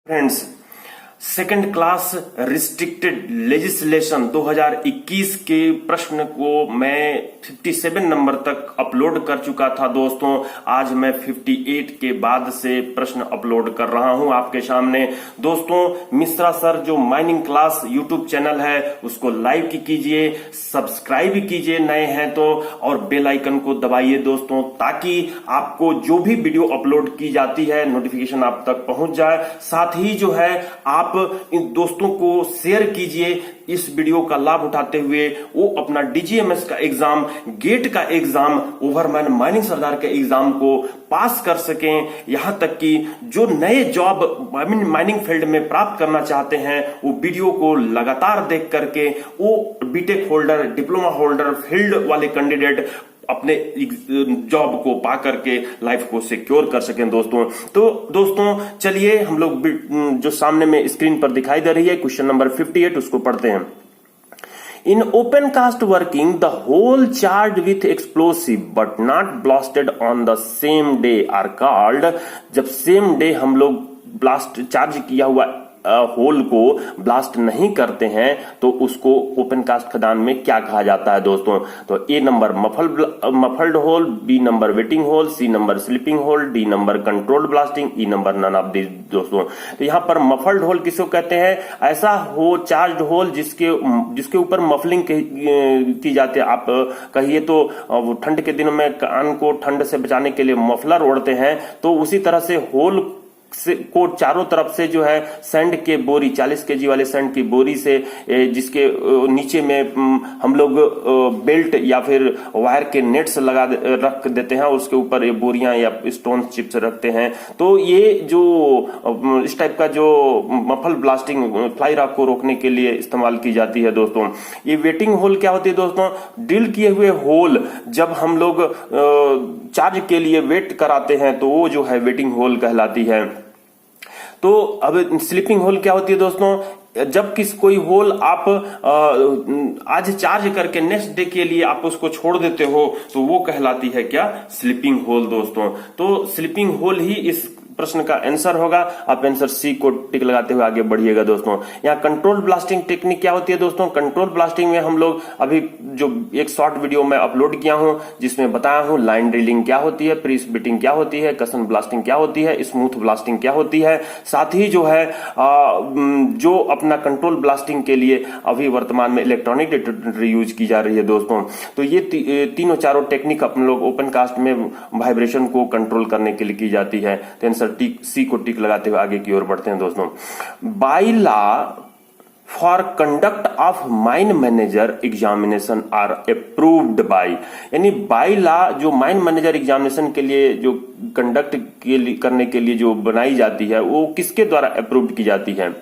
Friends, second class restricted legislation 2021 के प्रश्न को मैं 57 नंबर तक अपलोड कर चुका था दोस्तों। आज मैं 58 के बाद से प्रश्न अपलोड कर रहा हूं आपके सामने। दोस्तों, मिश्रा सर जो माइनिंग क्लास यूट्यूब चैनल है उसको लाइक कीजिए, सब्सक्राइब कीजिए नए हैं तो, और बेल आइकन को दबाइए दोस्तों, ताकि आपको जो भी वीडियो अपलोड की जाती है नोटिफिकेशन आप तक पहुंच जाए। साथ ही जो है आप इन दोस्तों को शेयर कीजिए इस वीडियो का लाभ उठाते हुए वो अपना डीजीएमएस का एग्जाम, गेट का एग्जाम, ओवरमैन माइनिंग सरदार के एग्जाम को पास कर सकें। यहां तक कि जो नए जॉब माइनिंग फील्ड में प्राप्त करना चाहते हैं वो वीडियो को लगातार देख करके वो BTech holder, diploma holder, field वाले कैंडिडेट अपने जॉब को पा करके लाइफ को सिक्योर कर सकें दोस्तों। तो दोस्तों चलिए हम लोग जो सामने में स्क्रीन पर दिखाई दे रही है क्वेश्चन नंबर 58 उसको पढ़ते हैं। In open cast working, the whole charged with explosive but not blasted on the same day are called। जब सेम डे हम लोग ब्लास्ट चार्ज किया हुआ होल को ब्लास्ट नहीं करते हैं तो उसको ओपन कास्ट खदान में क्या कहा जाता है दोस्तों। तो A number muffled hole, B number waiting hole, C number sleeping hole, D number controlled blasting, E number none of this दोस्तों। तो यहां पर मफल्ड होल किसको कहते हैं? ऐसा हो चार्ज्ड होल जिसके ऊपर मफलिंग की जाती है। आप कहिए तो ठंड के दिनों में कान को ठंड से बचाने के लिए मफलर ओढ़ते हैं, तो उसी तरह से होल को चारों तरफ से जो है सैंड के बोरी, 40 केजी वाले सैंड की बोरी से, जिसके नीचे में हम लोग बेल्ट या फिर वायर के नेट्स रख देते हैं और उसके ऊपर ये बोरियां या स्टोन चिप्स रखते हैं। तो ये जो इस टाइप का जो मफल ब्लास्टिंग फ्लाई रॉक को रोकने के लिए इस्तेमाल की जाती है दोस्तों। ये वेटिंग होल क्या होती है दोस्तों? ड्रिल किए हुए होल जब हम लोग चार्ज के लिए वेट कराते हैं तो वो जो है वेटिंग होल कहलाती है। तो अब स्लीपिंग होल क्या होती है दोस्तों? जब कोई होल आप आज चार्ज करके नेक्स्ट डे के लिए आप उसको छोड़ देते हो तो वो कहलाती है क्या? स्लीपिंग होल दोस्तों। तो स्लीपिंग होल ही इस प्रश्न का आंसर होगा। आप आंसर सी को टिक लगाते हुए आगे बढ़िएगा दोस्तों। यहाँ कंट्रोल ब्लास्टिंग टेक्निक क्या होती है दोस्तों? कंट्रोल ब्लास्टिंग में हम लोग अभी जो एक शॉर्ट वीडियो में अपलोड किया हूं जिसमें बताया हूं लाइन ड्रिलिंग क्या होती है, प्री स्प्लिटिंग क्या होती है, कसन ब्लास्टिंग क्या होती है, स्मूथ ब्लास्टिंग क्या होती है। साथ ही जो है जो अपना कंट्रोल ब्लास्टिंग के लिए अभी वर्तमान में इलेक्ट्रॉनिक डिटेक्टर यूज की जा रही है दोस्तों। तो ये तीनों चारों टेक्निक अपन लोग ओपन कास्ट में वाइब्रेशन को कंट्रोल करने के लिए की जाती है। तो सी को टिक लगाते हुए आगे की ओर बढ़ते हैं दोस्तों। By law for conduct of mine manager examination are approved by, यानी बाय लॉ जो माइन मैनेजर एग्जामिनेशन के लिए जो कंडक्ट करने के लिए जो बनाई जाती है वो किसके द्वारा अप्रूव्ड की जाती है?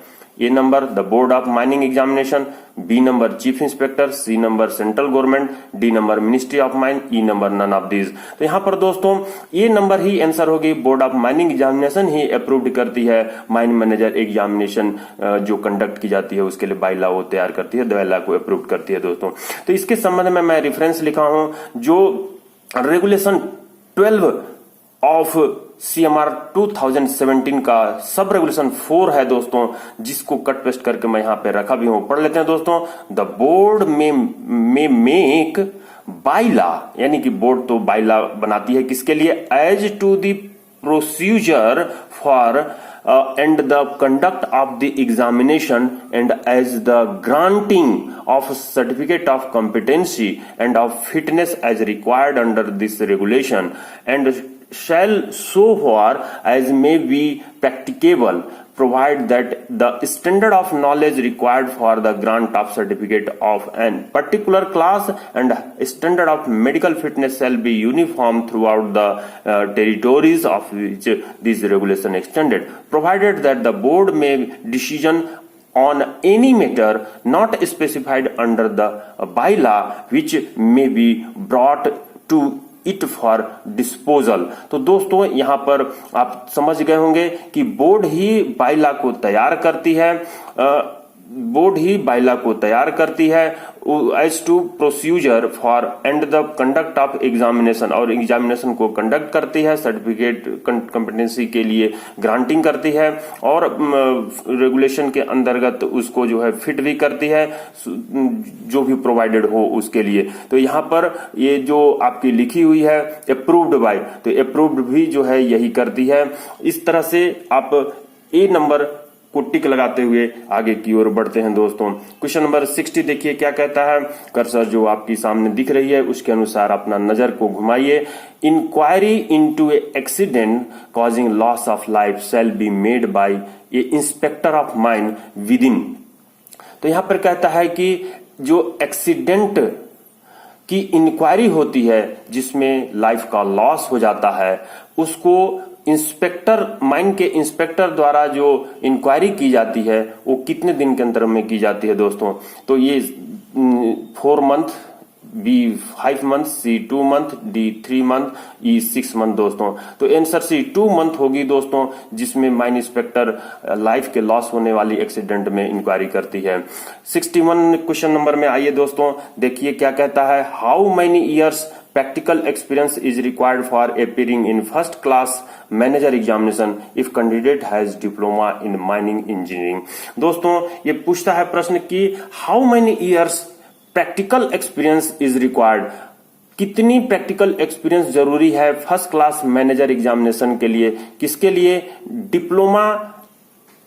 A number the board of mining examination, B number chief inspector, C number central government, D number ministry of mine, E number none of this. तो यहां पर दोस्तों ये नंबर ही आंसर होगी। बोर्ड ऑफ माइनिंग एग्जामिनेशन ही approved करती है माइन मैनेजर एग्जामिनेशन जो कंडक्ट की जाती है उसके लिए बाय लॉ वो तैयार करती है, बाय लॉ को अप्रूव करती है दोस्तों। तो इसके संबंध में मैं रेफरेंस लिखा हूं जो रेगुलेशन 12 ऑफ CMR 2017 का सब रेगुलेशन 4 है दोस्तों, जिसको कट पेस्ट करके मैं यहां पे रखा भी हूं। पढ़ लेते हैं दोस्तों। द बोर्ड में मेक बाय लॉ, यानी कि बोर्ड तो बाय लॉ बनाती है किसके लिए? As to the procedure for and the conduct of the examination and as the granting of certificate of competency and of fitness as required under this regulation and shall so far as may be practicable provide that the standard of knowledge required for the grant of certificate of an particular class and standard of medical fitness shall be uniform throughout the territories of which this regulation extended, provided that the board may decision on any matter not specified under the bylaw which may be brought to it for disposal. तो दोस्तों यहां पर आप समझ गए होंगे कि board he by law को तैयार करती है। बोर्ड ही बाइला को तैयार करती है as to procedure for and the conduct of examination, और एग्जामिनेशन को कंडक्ट करती है, सर्टिफिकेट कॉम्पिटेंसी के लिए ग्रांटिंग करती है और रेगुलेशन के अंतर्गत उसको जो है फिट भी करती है जो भी प्रोवाइडेड हो उसके लिए। तो यहाँ पर ये जो आपकी लिखी हुई है अप्रूव्ड बाय, तो अप्रूव्ड भी जो है यही करती है। इस तरह से आप ए नंबर को टिक लगाते हुए आगे की ओर बढ़ते हैं दोस्तों। क्वेश्चन नंबर 60 देखिए क्या कहता है। कर्सर जो आपकी सामने दिख रही है उसके अनुसार अपना नजर को घुमाइए। Inquiry into a accident causing loss of life shall be made by a inspector of mine within. तो यहां पर कहता है कि जो एक्सीडेंट की इंक्वायरी होती है जिसमें लाइफ का लॉस हो जाता है, उसको इंस्पेक्टर माइन के इंस्पेक्टर द्वारा जो इंक्वायरी की जाती है वो कितने दिन के अंतर में की जाती है दोस्तों। तो ये 4 मंथ, बी 5 मंथ, सी 2 मंथ, डी 3 मंथ, ई 6 मंथ दोस्तों। तो आंसर सी 2 मंथ होगी दोस्तों, जिसमें माइन इंस्पेक्टर लाइफ के लॉस होने वाली एक्सीडेंट में इंक्वायरी करती है। 61 क्वेश्चन नंबर में आइए दोस्तों, देखिए क्या कहता है। How many years practical experience is required for appearing in first class manager examination if candidate has diploma in mining engineering। दोस्तों ये पूछता है प्रश्न कि how many years practical experience is required, कितनी प्रैक्टिकल एक्सपीरियंस जरूरी है फर्स्ट क्लास मैनेजर एग्जामिनेशन के लिए, किसके लिए, डिप्लोमा,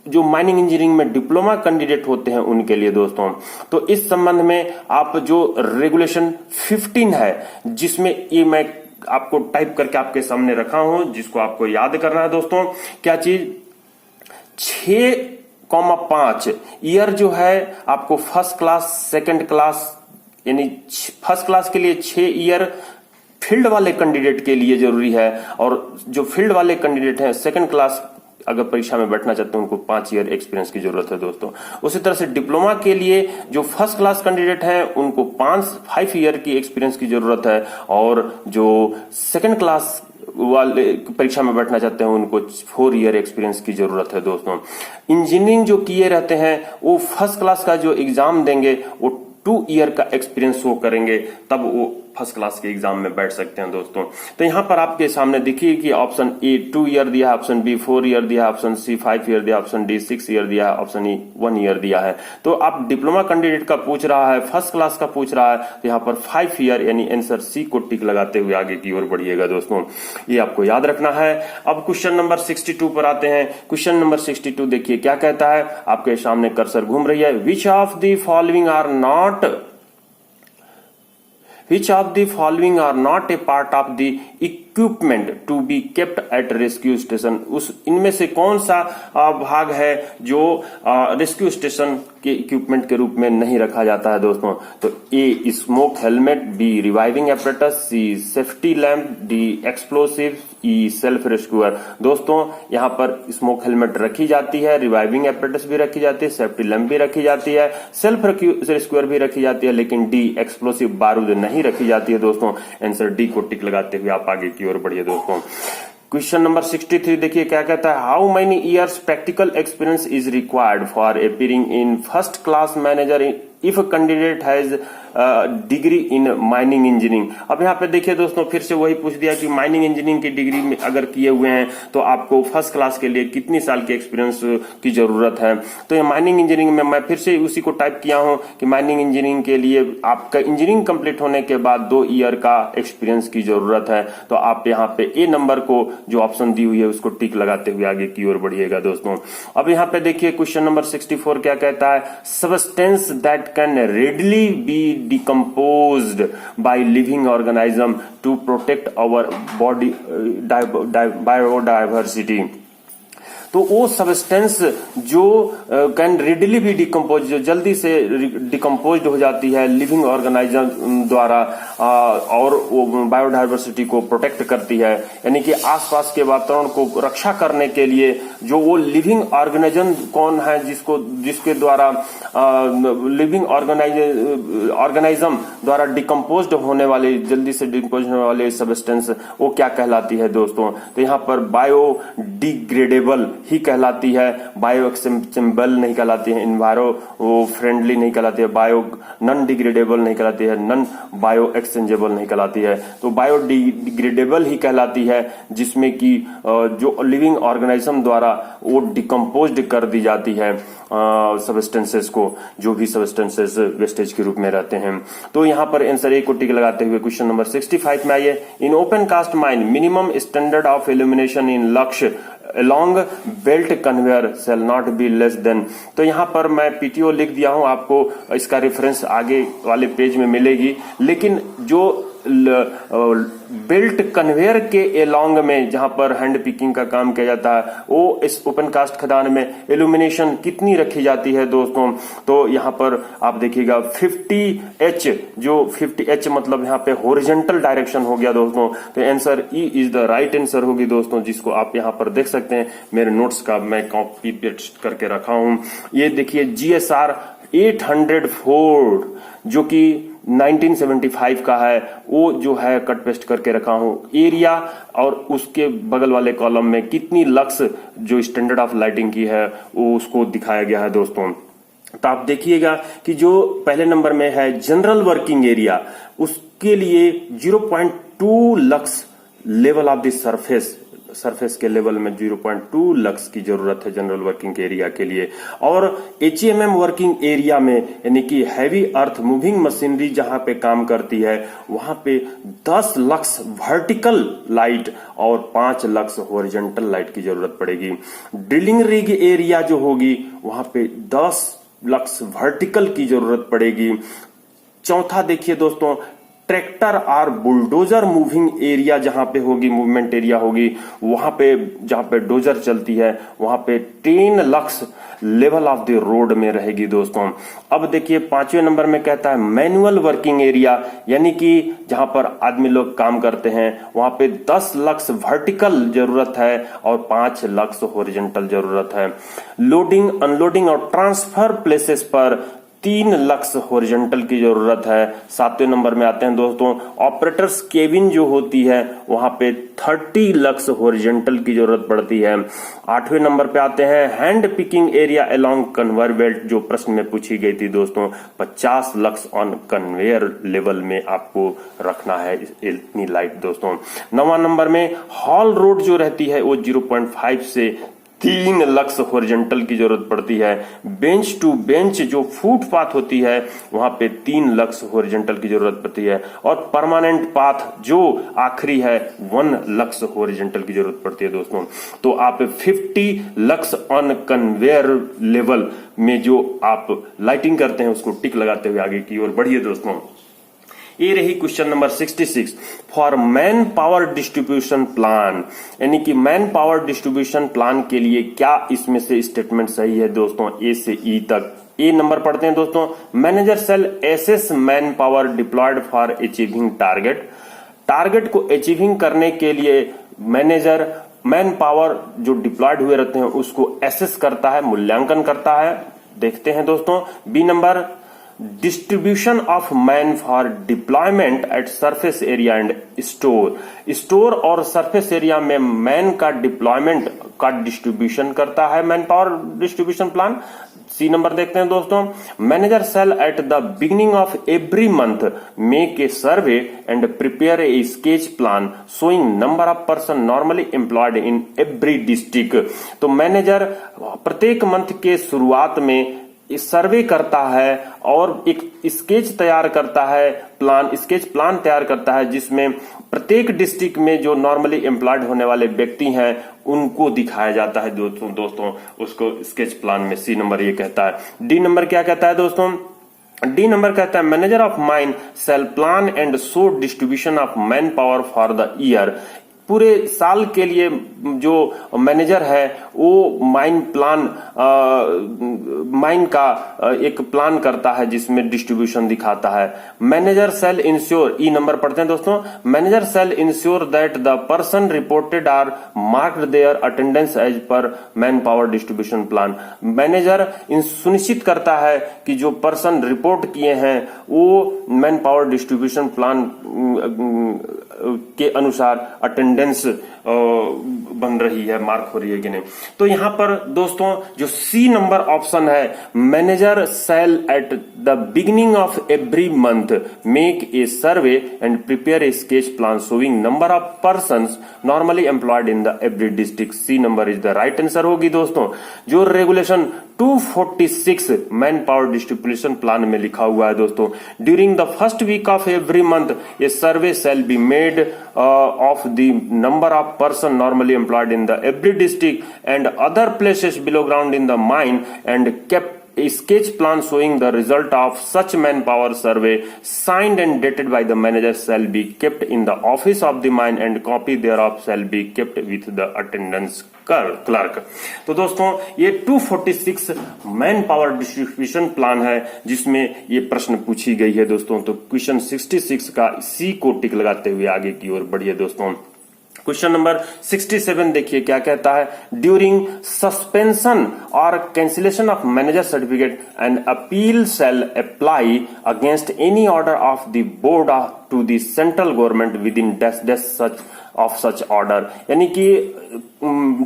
जो माइनिंग इंजीनियरिंग में डिप्लोमा कैंडिडेट होते हैं उनके लिए दोस्तों। तो इस संबंध में आप जो रेगुलेशन 15 है, जिसमें ये मैं आपको टाइप करके आपके सामने रखा हूं, जिसको आपको याद करना है दोस्तों। क्या चीज, 6,5 ईयर जो है आपको फर्स्ट क्लास, सेकंड क्लास, यानी फर्स्ट क्लास के लिए 6 ईयर फील्ड वाले कैंडिडेट के लिए जरूरी है, और जो फील्ड वाले कैंडिडेट हैं सेकंड क्लास अगर परीक्षा में बैठना चाहते हैं उनको 5 ईयर एक्सपीरियंस की जरूरत है दोस्तों। उसी तरह से डिप्लोमा के लिए जो फर्स्ट क्लास कैंडिडेट हैं उनको 5 ईयर की एक्सपीरियंस की जरूरत है, और जो सेकंड क्लास वाले परीक्षा में बैठना चाहते हैं उनको 4 ईयर एक्सपीरियंस की जरूरत है दोस्तों। इंजीनियरिंग जो किए रहते हैं वो फर्स्ट क्लास का जो एग्जाम देंगे वो 2 ईयर का एक्सपीरियंस शो करेंगे, तब वो फर्स्ट क्लास के एग्जाम में बैठ सकते हैं दोस्तों। तो यहां पर आपके सामने देखिए कि ऑप्शन ए 2 ईयर दिया है, ऑप्शन बी 4 ईयर दिया है, ऑप्शन सी 5 ईयर दिया है, ऑप्शन डी 6 ईयर दिया है, ऑप्शन ई 1 ईयर दिया है। तो आप डिप्लोमा कैंडिडेट का पूछ रहा है, फर्स्ट क्लास का पूछ रहा है, तो यहाँ पर 5 ईयर यानी आंसर सी को टिक लगाते हुए आगे की ओर बढ़िएगा दोस्तों, ये आपको याद रखना है। अब क्वेश्चन नंबर 62 पर आते हैं। क्वेश्चन नंबर 62 देखिए क्या कहता है, आपके सामने कर्सर घूम रही है। Which of the following are not Which of the following are not a part of the equipment to be kept at rescue station? उस इनमें से कौन सा भाग है जो रेस्क्यू स्टेशन के इक्विपमेंट के रूप में नहीं रखा जाता है दोस्तों। तो A smoke helmet, B reviving apparatus, C safety lamp, D explosive, E self rescuer. दोस्तों यहाँ पर स्मोक हेलमेट रखी जाती है, रिवाइविंग एपरेटस भी रखी जाती है, सेफ्टी लैंप भी रखी जाती है, सेल्फ रेस्क्यूअर भी रखी जाती है, लेकिन डी एक्सप्लोसिव बारूद नहीं रखी जाती है दोस्तों। आंसर डी को टिक लगाते हुए आप आगे की ओर बढ़िए दोस्तों। क्वेश्चन नंबर 63 देखिए क्या कहता है। How many years practical experience is required for appearing in first class manager if candidate has degree in mining engineering. अब यहाँ पे देखिए दोस्तों फिर से वही पूछ दिया कि माइनिंग इंजीनियरिंग की डिग्री में अगर किए हुए हैं तो आपको फर्स्ट क्लास के लिए कितनी साल के एक्सपीरियंस की जरूरत है। तो ये माइनिंग इंजीनियरिंग में मैं फिर से उसी को टाइप किया हूं कि माइनिंग इंजीनियरिंग के लिए आपका इंजीनियरिंग कंप्लीट होने के बाद 2 ईयर का एक्सपीरियंस की जरूरत है। तो आप यहाँ पे ए नंबर को जो ऑप्शन दी हुई है उसको टिक लगाते हुए आगे की ओर बढ़िएगा दोस्तों। अब यहाँ पे देखिए क्वेश्चन नंबर 64 क्या कहता है। Substance that can readily be decomposed by living organism to protect our body biodiversity। तो वो सब्सटेंस जो कैन रेडिली भी डिकम्पोज, जो जल्दी से डिकम्पोज हो जाती है लिविंग ऑर्गेनाइजम द्वारा, और वो बायोडाइवर्सिटी को प्रोटेक्ट करती है, यानी कि आसपास के वातावरण को रक्षा करने के लिए जो वो लिविंग ऑर्गेनिज्म कौन है जिसके द्वारा लिविंग ऑर्गेनाइजम द्वारा डिकम्पोज होने वाले, जल्दी से डिकम्पोज होने वाले सब्सटेंस वो क्या कहलाती है दोस्तों। तो यहाँ पर बायोडिग्रेडेबल ही कहलाती है, बायो एक्सेसिबल नहीं कहलाती है, इन्वायरो फ्रेंडली नहीं कहलाती है, बायो नॉन डिग्रेडेबल नहीं कहलाती है, नॉन बायो एक्सचेंजेबल नहीं कहलाती है। तो बायो डिग्रेडेबल ही कहलाती है जिसमें कि जो लिविंग ऑर्गेनिज्म द्वारा वो डिकम्पोज्ड कर दी जाती है सबस्टेंसेस को, जो भी सबस्टेंसेस वेस्टेज के रूप में रहते हैं। तो यहाँ पर आंसर ए को टिक लगाते हुए क्वेश्चन नंबर 65 में आइए। In open cast mine minimum standard of illumination in लक्ष्य along belt conveyor shall not be less than। तो यहाँ पर मैं पीटीओ लिख दिया हूं, आपको इसका रेफरेंस आगे वाले पेज में मिलेगी। लेकिन जो बेल्ट कन्वेयर के एलोंग में जहां पर हैंड पिकिंग का काम किया जाता है, वो इस ओपन कास्ट खदान में इल्यूमिनेशन कितनी रखी जाती है दोस्तों? तो यहां पर आप देखिएगा 50H, जो 50H मतलब यहां पे हॉरिजॉन्टल डायरेक्शन हो गया दोस्तों। तो answer E is the right answer होगी दोस्तों, जिसको आप यहां पर देख सकते हैं। मेरे नोट्स का मैं कॉपी पेस्ट करके रखा हूं। ये देखिए GSR 800 जो कि 1975 का है, वो जो है कट पेस्ट करके रखा हूं। एरिया और उसके बगल वाले कॉलम में कितनी लक्स जो स्टैंडर्ड ऑफ लाइटिंग की है वो उसको दिखाया गया है दोस्तों। तो आप देखिएगा कि जो पहले नंबर में है जनरल वर्किंग एरिया, उसके लिए 0.2 lux level of the surface के लेवल में 0.2 लक्स की जरूरत है जनरल वर्किंग एरिया के लिए। और HMM वर्किंग एरिया में यानी कि हैवी अर्थ मूविंग मशीनरी जहां पे काम करती है, वहां पे 10 लक्स वर्टिकल लाइट और 5 लक्स हॉरिजॉन्टल लाइट की जरूरत पड़ेगी। ड्रिलिंग रिग एरिया जो होगी वहां पे 10 लक्स वर्टिकल की जरूरत पड़ेगी। चौथा देखिए दोस्तों, ट्रैक्टर और बुलडोजर मूविंग एरिया जहां पे होगी, मूवमेंट एरिया होगी, वहां पे जहां पे डोजर चलती है वहां पे 10 lux level of the road में रहेगी दोस्तों। अब देखिए 5वें नंबर में कहता है मैनुअल वर्किंग एरिया, यानी कि जहां पर आदमी लोग काम करते हैं वहां पे 10 लक्स वर्टिकल जरूरत है और 5 लक्स हॉरिजॉन्टल जरूरत है। लोडिंग अनलोडिंग और ट्रांसफर प्लेसेस पर 3 लक्स हॉरिजॉन्टल की जरूरत है। 7वें नंबर में आते हैं दोस्तों, ऑपरेटर्स केबिन जो होती है वहां पे 30 लक्स हॉरिजॉन्टल की जरूरत पड़ती है। 8वें नंबर पे आते हैं hand picking area along conveyor belt, जो प्रश्न में पूछी गई थी दोस्तों। 50 लक्स ऑन कन्वेयर लेवल में आपको रखना है इतनी लाइट दोस्तों। 9वां नंबर में हॉल रोड जो रहती है वो 0.5 से 3 लक्स हॉरिजॉन्टल की जरूरत पड़ती है। बेंच टू बेंच जो फुटपाथ होती है वहां पे 3 लक्स हॉरिजॉन्टल की जरूरत पड़ती है। और परमानेंट पाथ जो आखिरी है 1 लक्स हॉरिजॉन्टल की जरूरत पड़ती है दोस्तों। तो आप 50 लक्स ऑन कन्वेयर लेवल में जो आप लाइटिंग करते हैं उसको टिक लगाते हुए आगे की ओर बढ़िए दोस्तों। ये रही question number 66 for man power distribution plan, यानी कि मैन पावर डिस्ट्रीब्यूशन प्लान के लिए क्या इसमें से स्टेटमेंट सही है दोस्तों, ए से ई तक। ए नंबर पढ़ते हैं दोस्तों, manager shall assess manpower deployed for achieving target को अचीविंग करने के लिए मैनेजर मैन पावर जो डिप्लॉयड हुए रहते हैं उसको एसेस करता है, मूल्यांकन करता है। देखते हैं दोस्तों। B number, distribution of man for deployment at surface area and store और सरफेस एरिया में मैन का डिप्लॉयमेंट का डिस्ट्रीब्यूशन करता है manpower distribution plan. C number देखते हैं दोस्तों, manager shall at the beginning of every month make a survey and prepare a sketch plan showing number of person normally employed in every district. तो manager प्रत्येक month के शुरुआत में सर्वे करता है और एक स्केच तैयार करता है, स्केच प्लान तैयार करता है जिसमें प्रत्येक डिस्ट्रिक्ट में जो नॉर्मली एम्प्लॉयड होने वाले व्यक्ति हैं उनको दिखाया जाता है दोस्तों उसको स्केच प्लान में। सी नंबर ये कहता है। डी नंबर क्या कहता है दोस्तों, डी नंबर कहता है manager of mine shall plan and show distribution of manpower for the year. पूरे साल के लिए जो मैनेजर है वो माइन का एक प्लान करता है जिसमें डिस्ट्रीब्यूशन दिखाता है। Manager shall ensure, E number पढ़ते हैं दोस्तों, manager shall ensure that the person reported are marked their attendance as per manpower distribution plan. Manager सुनिश्चित करता है कि जो पर्सन रिपोर्ट किए हैं वो मैन पावर डिस्ट्रीब्यूशन प्लान के अनुसार अटेंडेंस बन रही है, मार्क हो रही है कि नहीं। तो यहां पर दोस्तों जो सी नंबर ऑप्शन है, manager shall at the beginning of every month make a survey and prepare a sketch plan showing number of persons normally employed in the every district. C number is the right answer होगी दोस्तों। जो regulation 246 manpower distribution plan में लिखा हुआ है दोस्तों, during the first week of every month a survey shall be made of the number of person normally employed in the every district and other places below ground in the mine and kept a sketch plan showing the result of such manpower survey signed and dated by the manager shall be kept in the office of the mine and copy thereof shall be kept with the attendance clerk। तो दोस्तों ये 246 manpower distribution plan है जिसमें ये प्रश्न पूछी गई है दोस्तों। तो क्वेश्चन 66 का सी को टिक लगाते हुए आगे की ओर बढ़िए दोस्तों। क्वेश्चन नंबर 67 देखिए क्या कहता है, ड्यूरिंग सस्पेंशन और cancellation of manager certificate and appeal shall apply against any order of the board to the central government within such order. यानी कि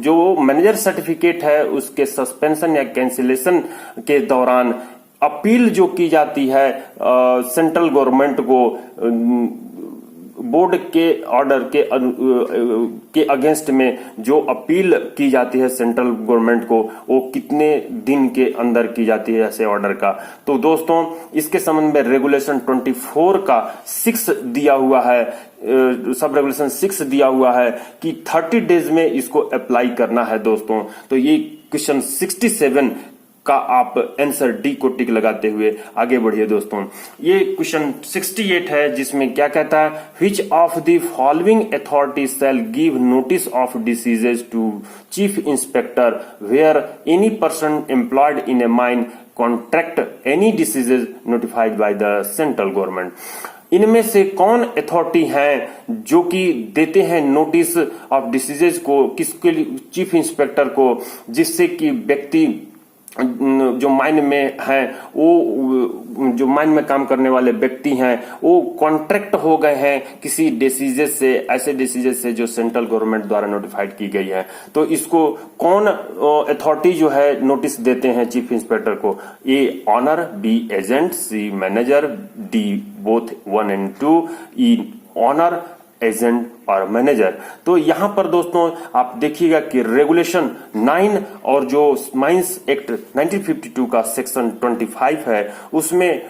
जो मैनेजर सर्टिफिकेट है उसके सस्पेंशन या कैंसिलेशन के दौरान अपील जो की जाती है सेंट्रल गवर्नमेंट को बोर्ड के ऑर्डर के अगेंस्ट में जो अपील की जाती है सेंट्रल गवर्नमेंट को, वो कितने दिन के अंदर की जाती है ऐसे ऑर्डर का। तो दोस्तों इसके संबंध में रेगुलेशन 24 का 6 दिया हुआ है, सब रेगुलेशन 6 दिया हुआ है कि 30 डेज में इसको अप्लाई करना है दोस्तों। तो ये क्वेश्चन 67 का आप आंसर डी को टिक लगाते हुए आगे बढ़िए दोस्तों। ये क्वेश्चन 68 है जिसमें क्या कहता है, which of the following authority shall give notice of diseases to chief inspector where any person employed in a mine contract any diseases notified by the central government. इनमें से कौन अथॉरिटी हैं जो कि देते हैं नोटिस ऑफ डिसीजेज को किसके लिए, चीफ इंस्पेक्टर को, जिससे कि व्यक्ति जो माइन में हैं, वो जो माइन में काम करने वाले व्यक्ति हैं वो कॉन्ट्रैक्ट हो गए हैं किसी डिसीजेस से, ऐसे डिसीजेस से जो सेंट्रल गवर्नमेंट द्वारा नोटिफाइड की गई है। तो इसको कौन अथॉरिटी जो है नोटिस देते हैं चीफ इंस्पेक्टर को? A owner, B agent, C manager, D both 1 and 2, E owner, agent और मैनेजर। तो यहां पर दोस्तों आप देखिएगा कि रेगुलेशन 9 और जो माइंस एक्ट 1952 का सेक्शन 25 है उसमें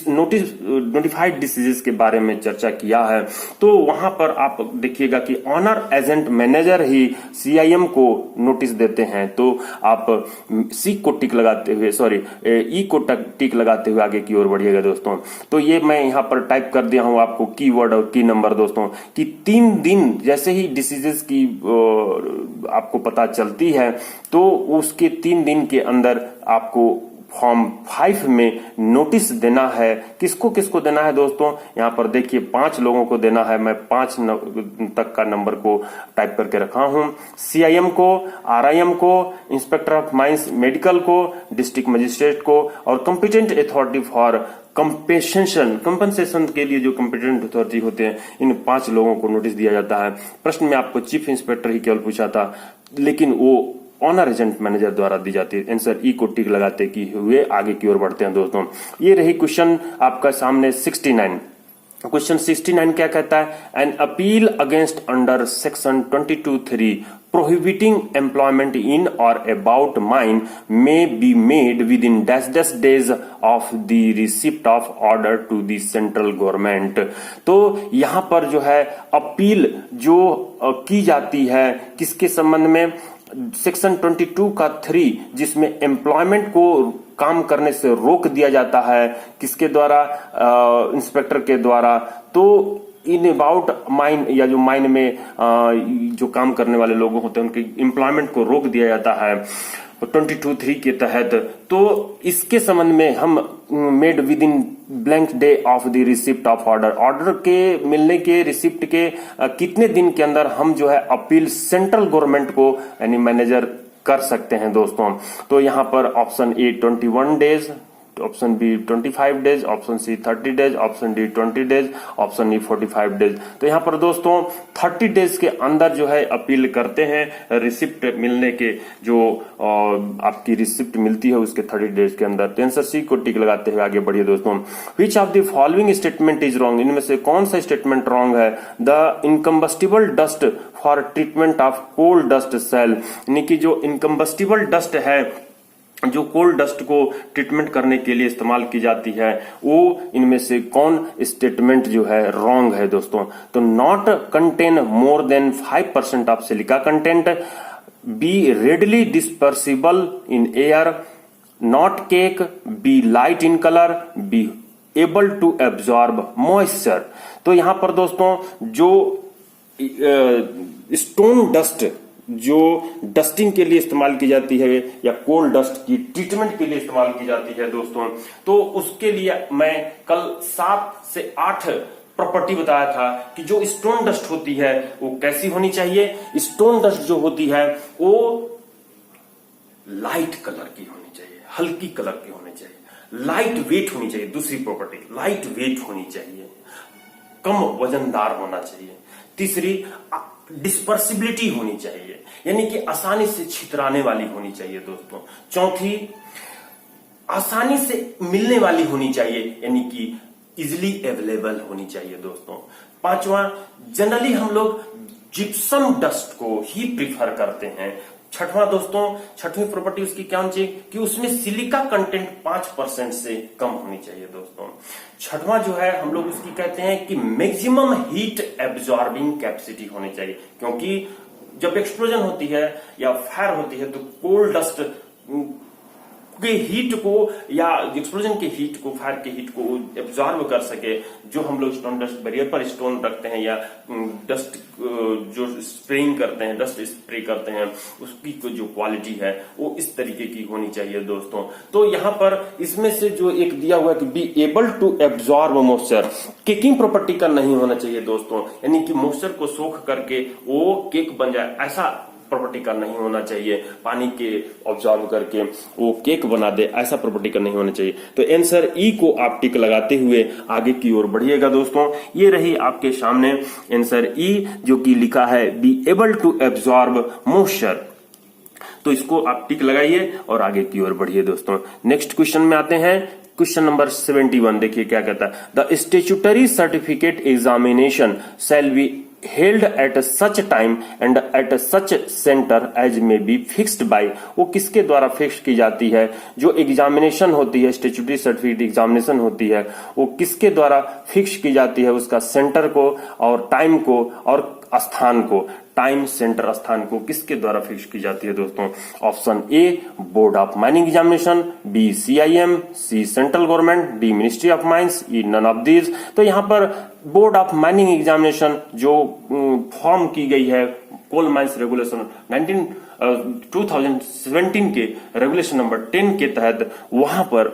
नोटिफाइड डिसीजेस के बारे में चर्चा किया है। तो वहां पर आप देखिएगा कि ऑनर, एजेंट, मैनेजर ही सीआईएम को नोटिस देते हैं। तो आप सी को टिक लगाते हुए, सॉरी ई को टिक लगाते हुए आगे की ओर बढ़िएगा दोस्तों। तो ये मैं यहां पर टाइप कर दिया हूं आपको कीवर्ड और की नंबर दोस्तों कि 3 दिन जैसे ही डिसीजेस की आपको पता चलती है तो उसके 3 दिन के अंदर आपको फॉर्म 5 में नोटिस देना है। किसको किसको देना है दोस्तों? यहां पर देखिए 5 लोगों को देना है। मैं 5 तक का नंबर को टाइप करके रखा हूं। सीआईएम को, आरआईएम को, इंस्पेक्टर ऑफ माइंस मेडिकल को, डिस्ट्रिक्ट मजिस्ट्रेट को और कॉम्पिटेंट अथॉरिटी फॉर कंपनसेशन के लिए जो कॉम्पिटेंट अथॉरिटी होते हैं, इन 5 लोगों को नोटिस दिया जाता है। प्रश्न में आपको चीफ इंस्पेक्टर ही केवल पूछा था, लेकिन वो ऑनर, एजेंट, मैनेजर द्वारा दी जाती है। आंसर ई को टिक लगाते हुए आगे की ओर बढ़ते हैं दोस्तों। ये रही क्वेश्चन आपका सामने 69। क्वेश्चन 69 क्या कहता है, an appeal against under section 22(3) prohibiting employment in or about mine may be made within dash days of the receipt of order to the central government। तो यहां पर जो है अपील जो की जाती है किसके संबंध में? सेक्शन 22 का 3 जिसमें एम्प्लॉयमेंट को काम करने से रोक दिया जाता है किसके द्वारा? इंस्पेक्टर के द्वारा। तो इन अबाउट माइन या जो माइन में जो काम करने वाले लोग होते हैं उनके एम्प्लॉयमेंट को रोक दिया जाता है 22(3) के तहत। तो इसके संबंध में हम made with in blank day of the receipt of order, order के मिलने के रिसिप्ट के कितने दिन के अंदर हम जो है अपील सेंट्रल गवर्नमेंट को यानी मैनेजर कर सकते हैं दोस्तों। तो यहां पर option A 21 days, option B 25 days, option C 30 days, option D 20 days, option E 45 days. तो यहाँ पर दोस्तों 30 डेज के अंदर जो है अपील करते हैं रिसिप्ट मिलने के, जो आपकी रिसिप्ट मिलती है उसके 30 डेज के अंदर। तो आंसर सी को टिक लगाते हुए आगे बढ़िए दोस्तों। Which of the following statement is wrong, इनमें से कौन सा स्टेटमेंट रॉन्ग है। The incombustible dust for treatment of coal dust shall, यानी कि जो इनकम्बस्टिबल डस्ट है, जो कोल डस्ट को ट्रीटमेंट करने के लिए इस्तेमाल की जाती है, वो इनमें से कौन स्टेटमेंट जो है रॉन्ग है दोस्तों। तो not contain more than 5% of silica content, be readily dispersible in air, not cake, be light in colour, be able to absorb moisture. तो यहां पर दोस्तों जो स्टोन डस्ट जो डस्टिंग के लिए इस्तेमाल की जाती है या कोल डस्ट की ट्रीटमेंट के लिए इस्तेमाल की जाती है दोस्तों, तो उसके लिए मैं कल 7 से 8 प्रॉपर्टी बताया था कि जो स्टोन डस्ट होती है वो कैसी होनी चाहिए। स्टोन डस्ट जो होती है वो लाइट कलर की होनी चाहिए, हल्की कलर की होनी चाहिए, लाइट वेट होनी चाहिए। दूसरी प्रॉपर्टी लाइट वेट होनी चाहिए, कम वजनदार होना चाहिए। तीसरी डिस्पर्सिबिलिटी होनी चाहिए, यानी कि आसानी से छितराने वाली होनी चाहिए दोस्तों। चौथी आसानी से मिलने वाली होनी चाहिए, यानी कि इजिली अवेलेबल होनी चाहिए दोस्तों। पांचवा जनरली हम लोग जिप्सम डस्ट को ही प्रिफर करते हैं। छठवां दोस्तों, छठवीं प्रॉपर्टी उसकी क्या होनी चाहिए कि उसमें सिलिका कंटेंट 5% से कम होनी चाहिए दोस्तों। छठवां जो है हम लोग उसकी कहते हैं कि मैक्सिमम हीट एब्जॉर्बिंग कैपेसिटी होनी चाहिए, क्योंकि जब एक्सप्लोजन होती है या फायर होती है तो कोल डस्ट के हीट को या एक्सप्लोजन के हीट को, फायर के हीट को एब्जॉर्ब कर सके, जो हम लोग स्टोन डस्ट बैरियर पर स्टोन रखते हैं या डस्ट जो स्प्रेइंग करते हैं, डस्ट स्प्रे करते हैं, उसकी जो क्वालिटी है वो इस तरीके की होनी चाहिए दोस्तों। तो यहाँ पर इसमें से जो एक दिया हुआ है कि be able to absorb moisture, caking property का नहीं होना चाहिए दोस्तों, यानी कि मॉइस्चर को सोख करके वो केक बन जाए, ऐसा प्रॉपर्टी का नहीं होना चाहिए। पानी के ऑब्जॉर्व करके वो केक बना दे, ऐसा प्रॉपर्टी का नहीं होना चाहिए। तो आंसर ई को आप टिक लगाते हुए आगे की ओर बढ़िएगा दोस्तों। ये रही आपके सामने आंसर ई, जो कि लिखा है be able to absorb moisture. तो इसको आप टिक लगाइए और आगे की ओर बढ़िए दोस्तों। नेक्स्ट क्वेश्चन में आते हैं। क्वेश्चन नंबर 71 देखिए क्या कहता है। The statutory certificate examination shall be held at such time and at such center as may be fixed by, वो किसके द्वारा फिक्स की जाती है। जो एग्जामिनेशन होती है, स्टैट्यूटरी सर्टिफिकेट एग्जामिनेशन होती है, वो किसके द्वारा फिक्स की जाती है, उसका सेंटर को और टाइम को और स्थान को। टाइम, सेंटर, स्थान को किसके द्वारा फिक्स की जाती है दोस्तों। Option A board of mining examination, B CIM, C central government, D ministry of mines, E none of these. तो यहाँ पर बोर्ड ऑफ माइनिंग एग्जामिनेशन जो फॉर्म की गई है कोल माइंस रेगुलेशन 2017 के रेगुलेशन नंबर 10 के तहत वहां पर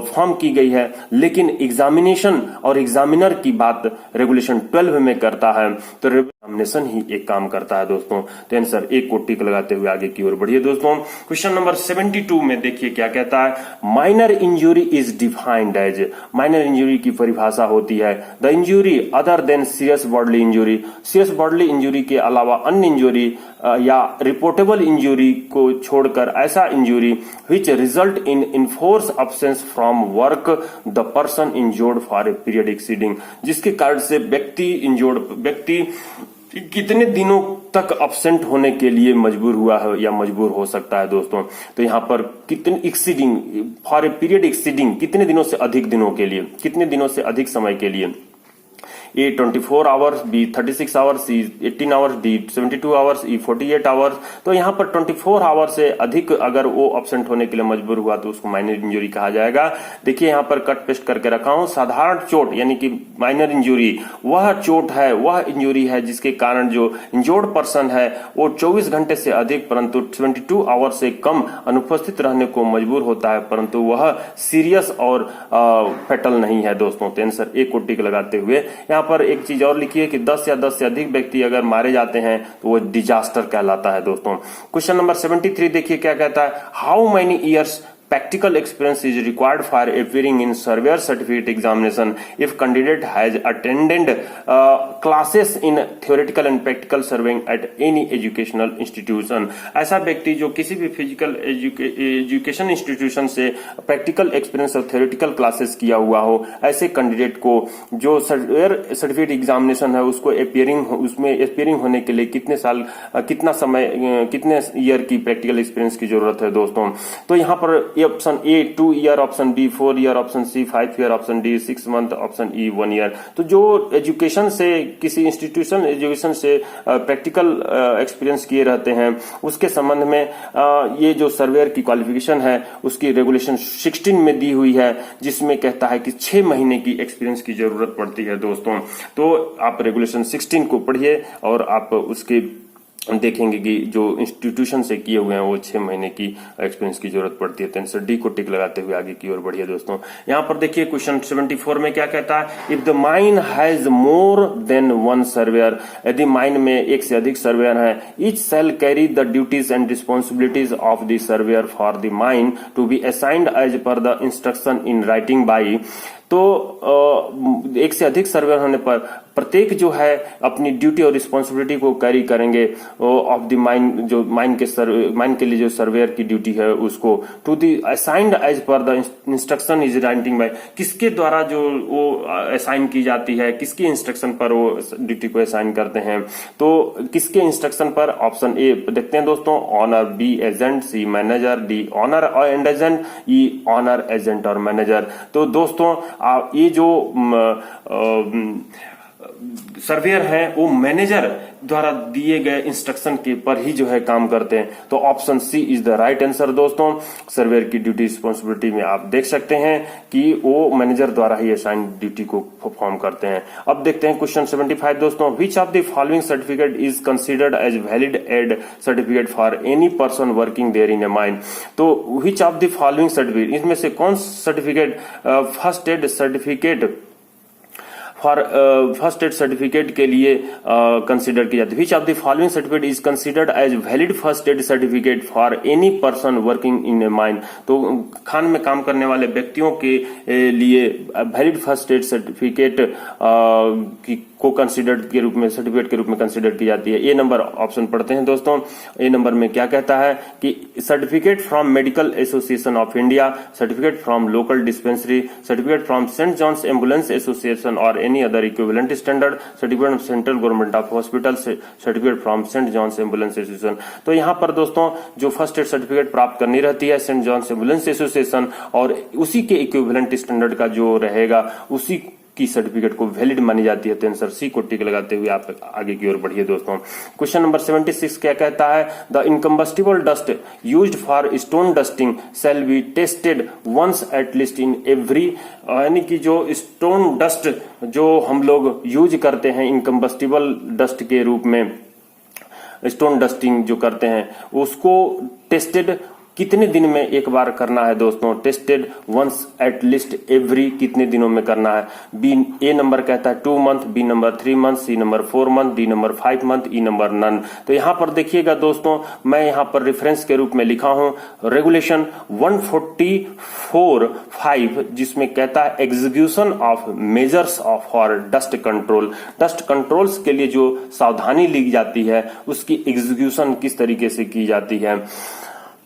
फॉर्म की गई है, लेकिन एग्जामिनेशन और एग्जामिनर की बात रेगुलेशन 12 में करता है, तो एग्जामिनेशन ही एक काम करता है दोस्तों। तो आंसर एक को टिक लगाते हुए आगे की ओर बढ़िए दोस्तों। क्वेश्चन नंबर 72 में देखिए क्या कहता है। Minor injury is defined as, minor injury की परिभाषा होती है the injury other than serious bodily injury, serious bodily injury के अलावा अन्य इंजुरी या रिपोर्टेबल इंजुरी को छोड़कर ऐसा injury which result in enforce absence from work the person injured for a period exceeding, जिसके कारण से व्यक्ति कितने दिनों तक अब्सेंट होने के लिए मजबूर हुआ है या मजबूर हो सकता है दोस्तों। तो यहाँ पर कितने exceeding for a period exceeding, कितने दिनों से अधिक दिनों के लिए, कितने दिनों से अधिक समय के लिए। ए 24 आवर्स, बी 36 आवर्स, सी 18 आवर्स, डी 72 आवर्स, ई 48 आवर्स। तो यहाँ पर 24 आवर्स से अधिक अगर वो अब्सेंट होने के लिए मजबूर हुआ तो उसको माइनर इंजुरी कहा जाएगा। देखिए यहाँ पर कट पेस्ट करके रखा हूं। साधारण चोट यानी कि माइनर इंजुरी वह चोट है, वह इंजुरी है जिसके कारण जो इंजोर्ड पर्सन है वो 24 घंटे से अधिक परंतु 72 आवर्स से कम अनुपस्थित रहने को मजबूर होता है, परंतु वह सीरियस और फेटल नहीं है दोस्तों। तो आंसर ए को टिक लगाते हुए यहाँ पर एक चीज और लिखी है कि 10 या 10 से अधिक व्यक्ति अगर मारे जाते हैं तो वो डिजास्टर कहलाता है दोस्तों। क्वेश्चन नंबर 73 देखिए क्या कहता है। How many years practical experience is required for appearing in surveyor certificate examination if candidate has attended classes in theoretical and practical surveying at any educational institution। ऐसा व्यक्ति जो किसी भी फिजिकल एजुकेशन इंस्टीट्यूशन से प्रैक्टिकल एक्सपीरियंस और theoretical classes किया हुआ हो, ऐसे कैंडिडेट को जो सर्वेयर सर्टिफिकेट एग्जामिनेशन है उसको उसमें अपियरिंग होने के लिए कितना समय कितने ईयर की प्रैक्टिकल एक्सपीरियंस की जरूरत है दोस्तों। तो यहाँ पर option A 2 year, option B 4 year, option C 5 year, option D 6 month, option E 1 year. तो जो एजुकेशन से किसी इंस्टीट्यूशन एजुकेशन से प्रैक्टिकल एक्सपीरियंस किए रहते हैं उसके संबंध में ये जो सर्वेयर की क्वालिफिकेशन है उसकी रेगुलेशन 16 में दी हुई है, जिसमें कहता है कि 6 महीने की एक्सपीरियंस की जरूरत पड़ती है दोस्तों। तो आप रेगुलेशन 16 को पढ़िए और आप उसके देखेंगे कि जो इंस्टीट्यूशन से किए हुए हैं वो 6 महीने की एक्सपीरियंस की जरूरत पड़ती है। तो आंसर डी को टिक लगाते हुए आगे की ओर बढ़िए दोस्तों। यहाँ पर देखिए क्वेश्चन 74 में क्या कहता है, if the mine has more than 1 surveyor, यदि माइन में एक से अधिक सर्वेयर है, each shall carry the duties and responsibilities of the surveyor for the mine to be assigned as per the instruction in writing by. तो एक से अधिक सर्वेयर होने पर प्रत्येक जो है अपनी ड्यूटी और रिस्पॉन्सिबिलिटी को कैरी करेंगे ऑफ द माइन, जो माइन के लिए जो सर्वेयर की ड्यूटी है उसको to the assigned as per the instruction is writing by, किसके द्वारा जो वो असाइन की जाती है, किसके इंस्ट्रक्शन पर वो ड्यूटी को असाइन करते हैं। तो किसके इंस्ट्रक्शन पर, ऑप्शन ए देखते हैं दोस्तों, owner, B agent, C manager, D owner and agent, E owner agent और मैनेजर। तो दोस्तों ये जो सर्वेयर है वो मैनेजर द्वारा दिए गए इंस्ट्रक्शन के पर ही जो है काम करते हैं। तो option C is the right answer दोस्तों। सर्वेयर की ड्यूटी रिस्पॉन्सिबिलिटी में आप देख सकते हैं कि वो मैनेजर द्वारा ही असाइन ड्यूटी को परफॉर्म करते हैं। अब देखते हैं क्वेश्चन 75 दोस्तों, which of the following certificate is considered as valid aid certificate for any person working therein a mine. तो which of the following certificate, इसमें से कौन certificate first aid certificate for first aid certificate के लिए consider की जाती है। Which of the following certificate is considered as valid first aid certificate for any person working in a mine. तो खान में काम करने वाले व्यक्तियों के लिए वैलिड फर्स्ट एड सर्टिफिकेट को कंसिडर के रूप में, सर्टिफिकेट के रूप में कंसिडर की जाती है। ए नंबर ऑप्शन पढ़ते हैं दोस्तों। ए नंबर में क्या कहता है कि certificate from medical association of India, certificate from local dispensary, certificate from Saint John's ambulance association और any other equivalent standard, certificate of central government of hospital, certificate from Saint John's ambulance association. तो यहाँ पर दोस्तों जो first aid certificate प्राप्त करनी रहती है सेंट जॉन्स एम्बुलेंस एसोसिएशन और उसी के इक्विवेलेंट स्टैंडर्ड का जो रहेगा उसी की सर्टिफिकेट को वैलिड मानी जाती है। तो आंसर सी को टिक लगाते हुए आप आगे की ओर बढ़िए दोस्तों। क्वेश्चन नंबर 76 क्या कहता है, the incombustible dust used for stone dusting shall be tested once at least in every, यानी कि जो स्टोन डस्ट जो हम लोग यूज करते हैं इनकम्बस्टिबल डस्ट के रूप में, स्टोन डस्टिंग जो करते हैं उसको टेस्टेड कितने दिन में एक बार करना है दोस्तों, tested once at least every कितने दिनों में करना है। बी ए नंबर कहता है 2 month, B number 3 month, C number 4 month, D number 5 month, E number none. तो यहाँ पर देखिएगा दोस्तों मैं यहाँ पर रेफरेंस के रूप में लिखा हूं रेगुलेशन 144(5) जिसमें कहता है execution of measures of for dust control. Dust controls के लिए जो सावधानी ली जाती है उसकी एग्जीक्यूशन किस तरीके से की जाती है।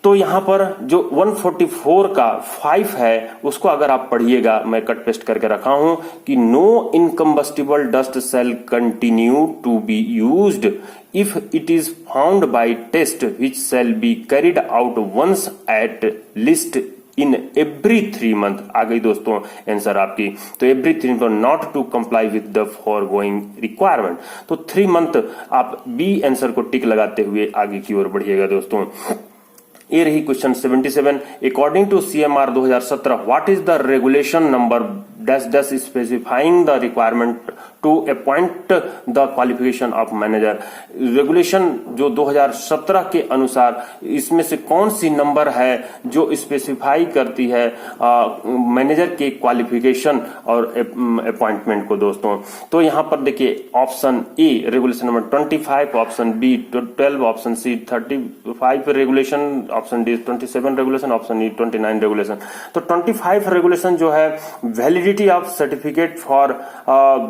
तो यहाँ पर जो 144 का 5 है उसको अगर आप पढ़िएगा, मैं कट पेस्ट करके रखा हूं कि no incombustible dust shall continue to be used if it is found by test which shall be carried out once at least in every 3 month. आ गई दोस्तों आंसर आपकी। तो every 3 month not to comply with the foregoing requirement. तो 3 month आप B answer को टिक लगाते हुए आगे की ओर बढ़िएगा दोस्तों। ये रही question 77, according to CMR 2017 what is the regulation number dash dash specifying the requirement to appoint the qualification of manager. Regulation जो 2017 के अनुसार इसमें से कौन सी नंबर है जो स्पेसिफाई करती है मैनेजर के क्वालिफिकेशन और अपॉइंटमेंट को दोस्तों? तो यहां पर देखिए option A regulation number 25, option B 12, option C 35 regulation, option D 27 regulation, option E 29 regulation. तो 25 रेगुलेशन जो है validity of certificate for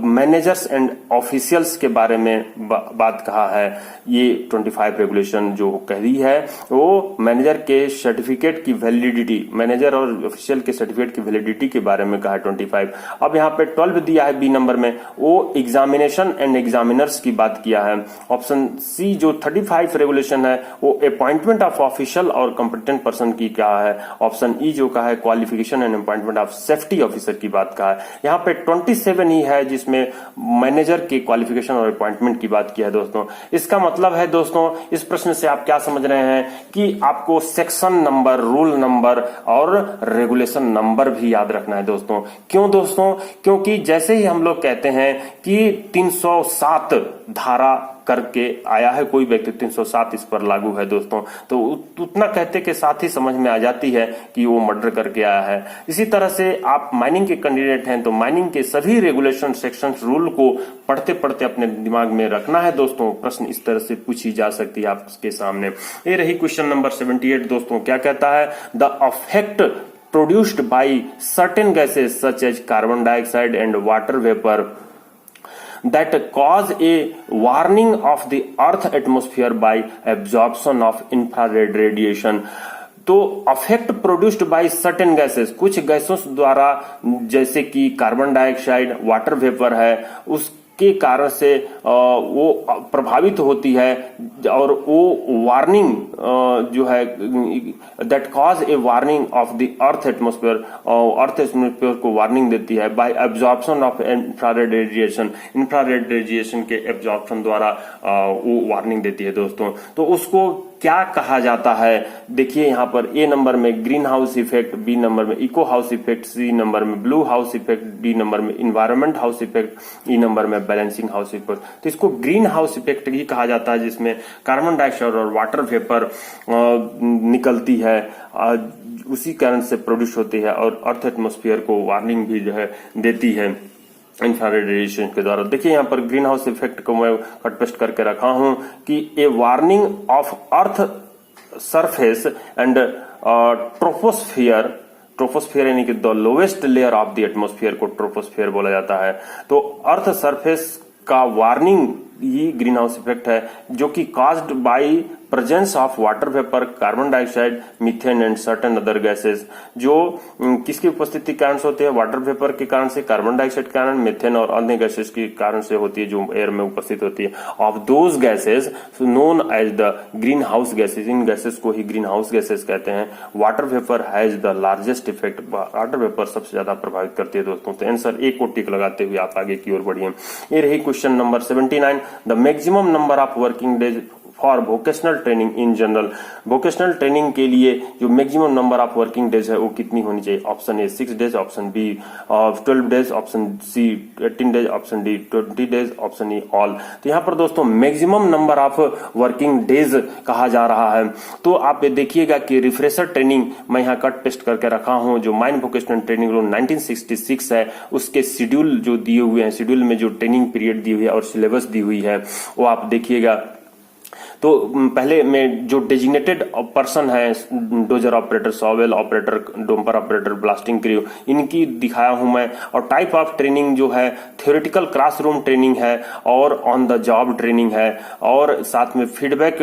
managers and officials के बारे में बात कहा है। ये 25 रेगुलेशन जो कह रही है वो मैनेजर के सर्टिफिकेट की वैलिडिटी, मैनेजर और ऑफिशियल के सर्टिफिकेट की वैलिडिटी के बारे में कहा है 25। अब यहाँ पे 12 दिया है बी नंबर में, वो एग्जामिनेशन एंड एग्जामिनर्स की बात किया है। ऑप्शन सी जो 35 रेगुलेशन है वो अपॉइंटमेंट ऑफ ऑफिशियल और कॉम्पिटेंट पर्सन की कहा है। ऑप्शन ई जो कहा है qualification and appointment of safety officer की बात कहा है। यहाँ पे 27 ही है जिसमें मैनेजर के क्वालिफिकेशन और अपॉइंटमेंट की बात की है दोस्तों। इसका मतलब है दोस्तों इस प्रश्न से आप क्या समझ रहे हैं कि आपको सेक्शन नंबर, रूल नंबर और रेगुलेशन नंबर भी याद रखना है दोस्तों। क्यों दोस्तों? क्योंकि जैसे ही हम लोग कहते हैं कि 307 धारा करके आया है कोई व्यक्ति, 307 इस पर लागू है दोस्तों, तो उतना कहते के साथ ही समझ में आ जाती है कि वो मर्डर करके आया है। इसी तरह से आप माइनिंग के कैंडिडेट हैं तो माइनिंग के सभी रेगुलेशन, सेक्शन, रूल को पढ़ते पढ़ते अपने दिमाग में रखना है दोस्तों। प्रश्न इस तरह से पूछी जा सकती है आपके सामने। ये रही क्वेश्चन नंबर 78 दोस्तों। क्या कहता है? The affect produced by certain gases such as carbon dioxide and water vapor that cause a warming of the earth atmosphere by absorption of infrared radiation। तो affect produced by certain gases, कुछ गैसों द्वारा, जैसे कि carbon dioxide, water vapour है, उसके कारण से वो प्रभावित होती है और वो वार्निंग जो है that cause A warning of the earth atmosphere, earth atmosphere को वार्निंग देती है bye absorption of infrared radiation, infrared radiation के एब्जॉर्प्शन द्वारा वो वार्निंग देती है दोस्तों। तो उसको क्या कहा जाता है? देखिए यहाँ पर ए नंबर में green house effect, B number में eco house effect, C number में blue house effect, D number में environment house effect, E number में बैलेंसिंग हाउस इफेक्ट। तो इसको ग्रीन हाउस इफेक्ट ही कहा जाता है जिसमें कार्बन डाइऑक्साइड और वाटर वेपर निकलती है, उसी कारण से प्रोड्यूस होती है और अर्थ एटमॉस्फेयर को वार्निंग भी जो है देती है इंफ्रारेड रेडिएशन के द्वारा। देखिए यहाँ पर ग्रीन हाउस इफेक्ट को मैं कट पेस्ट करके रखा हूं कि ए warning of earth surface and troposphere, troposphere यानी कि the lowest layer of the atmosphere को ट्रोपोस्फियर बोला जाता है। तो अर्थ सरफेस का वार्निंग ये ग्रीन हाउस इफेक्ट है जो कि caused by presence of water vapour, carbon dioxide, methane and certain other gases, जो किसकी उपस्थिति के कारण से होती है? वाटर वेपर के कारण से, कार्बन डाइऑक्साइड के कारण, मीथेन और अन्य गैसेस के कारण से होती है जो एयर में उपस्थित होती है। Of those gases known as the greenhouse gases, इन गैसेस को ही ग्रीन हाउस गैसेस कहते हैं। Water vapour has the largest effect, water vapour सबसे ज्यादा प्रभावित करती है दोस्तों। तो आंसर ए को टिक लगाते हुए आप आगे की ओर बढ़िए। ये रही question number 79। The maximum number of working days for vocational training in general, vocational training के लिए जो maximum number of working days है वो कितनी होनी चाहिए? Option A 6 days, option B 12 days, option C 18 days, option D 20 days, option E all. तो यहाँ पर दोस्तों maximum number of working days कहा जा रहा है। तो आप देखिएगा कि रिफ्रेशर ट्रेनिंग मैं यहाँ कट पेस्ट करके रखा हूँ, जो माइन वोकेशनल ट्रेनिंग रूल 1966 है उसके शेड्यूल जो दिए हुए हैं, शेड्यूल में जो ट्रेनिंग पीरियड दी हुई है और सिलेबस दी हुई है वो आप देखिएगा। तो पहले में जो डेजिग्नेटेड पर्सन है, dozer operator, shovel operator, dumper operator, blasting crew, इनकी दिखाया हूं मैं। और टाइप ऑफ ट्रेनिंग जो है थ्योरेटिकल क्लासरूम ट्रेनिंग है और ऑन द जॉब ट्रेनिंग है, और साथ में फीडबैक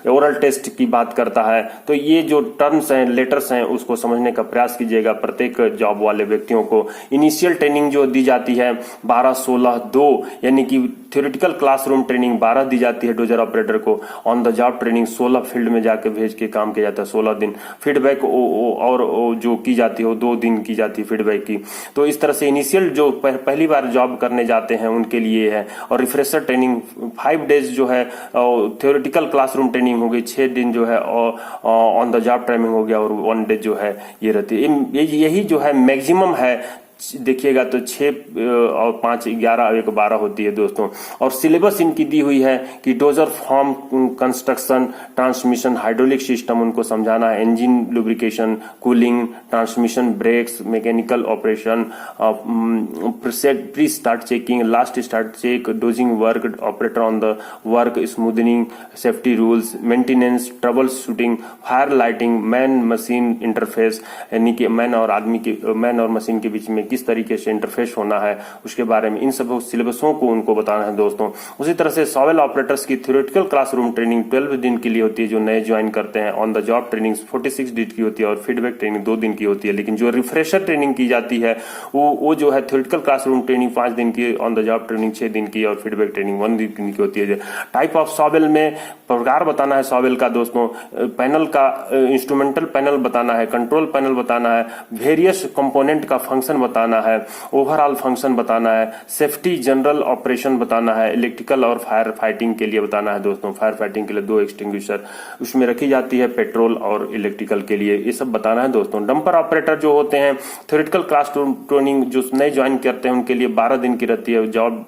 ओरल टेस्ट की बात करता है। तो ये जो टर्म्स हैं, लेटर्स हैं, उसको समझने का प्रयास कीजिएगा प्रत्येक जॉब वाले व्यक्तियों को। इनिशियल ट्रेनिंग जो दी जाती है 12-16-2 यानी कि थ्योरेटिकल क्लासरूम ट्रेनिंग 12 दी जाती है डोजर ऑपरेटर को, on the job training 16 field में जाके भेज के काम किया जाता है 16 दिन, फीडबैक और जो की जाती है वो 2 दिन की जाती है फीडबैक की। तो इस तरह से इनिशियल जो पहली बार जॉब करने जाते हैं उनके लिए है। और रिफ्रेशर ट्रेनिंग 5 डेज जो है थ्योरेटिकल क्लासरूम ट्रेनिंग हो गई, 6 दिन जो है ऑन द जॉब ट्रेनिंग हो गया और 1 डे जो है ये रहती है। यही जो है मैक्सिमम है देखिएगा तो 6 और 5 11 और 1 12 होती है दोस्तों। और सिलेबस इनकी दी हुई है कि dozer form construction, transmission, hydraulic system उनको समझाना है, engine lubrication, cooling, transmission, brakes, mechanical operation, pre start checking, last start check, dozing work, operator on the work, smoothening, safety rules, maintenance, troubleshooting, fire lighting, man machine interface, यानी कि man और machine के बीच में किस तरीके से interface होना है उसके बारे में, इन सब सिलेबसों को उनको बताना है दोस्तों। उसी तरह से सॉवेल ऑपरेटर्स की थ्योरेटिकल क्लासरूम ट्रेनिंग 12 दिन के लिए होती है जो नए ज्वाइन करते हैं। ऑन द जॉब ट्रेनिंग 46 दिन की होती है और फीडबैक ट्रेनिंग 2 दिन की होती है। लेकिन जो रिफ्रेशर ट्रेनिंग की जाती है वो जो है थ्योरेटिकल क्लासरूम ट्रेनिंग 5 दिन की, ऑन द जॉब ट्रेनिंग 6 दिन की और फीडबैक ट्रेनिंग 1 दिन की होती है। टाइप ऑफ सॉवेल में प्रकार बताना है सॉवेल का दोस्तों, पैनल का इंस्ट्रूमेंटल पैनल बताना है, कंट्रोल पैनल बताना है, वेरियस कंपोनेंट का फंक्शन बताना है, ओवरऑल फंक्शन बताना है, सेफ्टी जनरल ऑपरेशन बताना है, इलेक्ट्रिकल और फायर फाइटिंग के लिए बताना है दोस्तों। फायर फाइटिंग के लिए 2 एक्सटिंग्विशर उसमें रखी जाती है, पेट्रोल और इलेक्ट्रिकल के लिए, ये सब बताना है दोस्तों। डंपर ऑपरेटर जो होते हैं थ्योरेटिकल क्लास ट्रेनिंग जो नए ज्वाइन करते हैं उनके लिए 12 दिन की रहती है, जॉब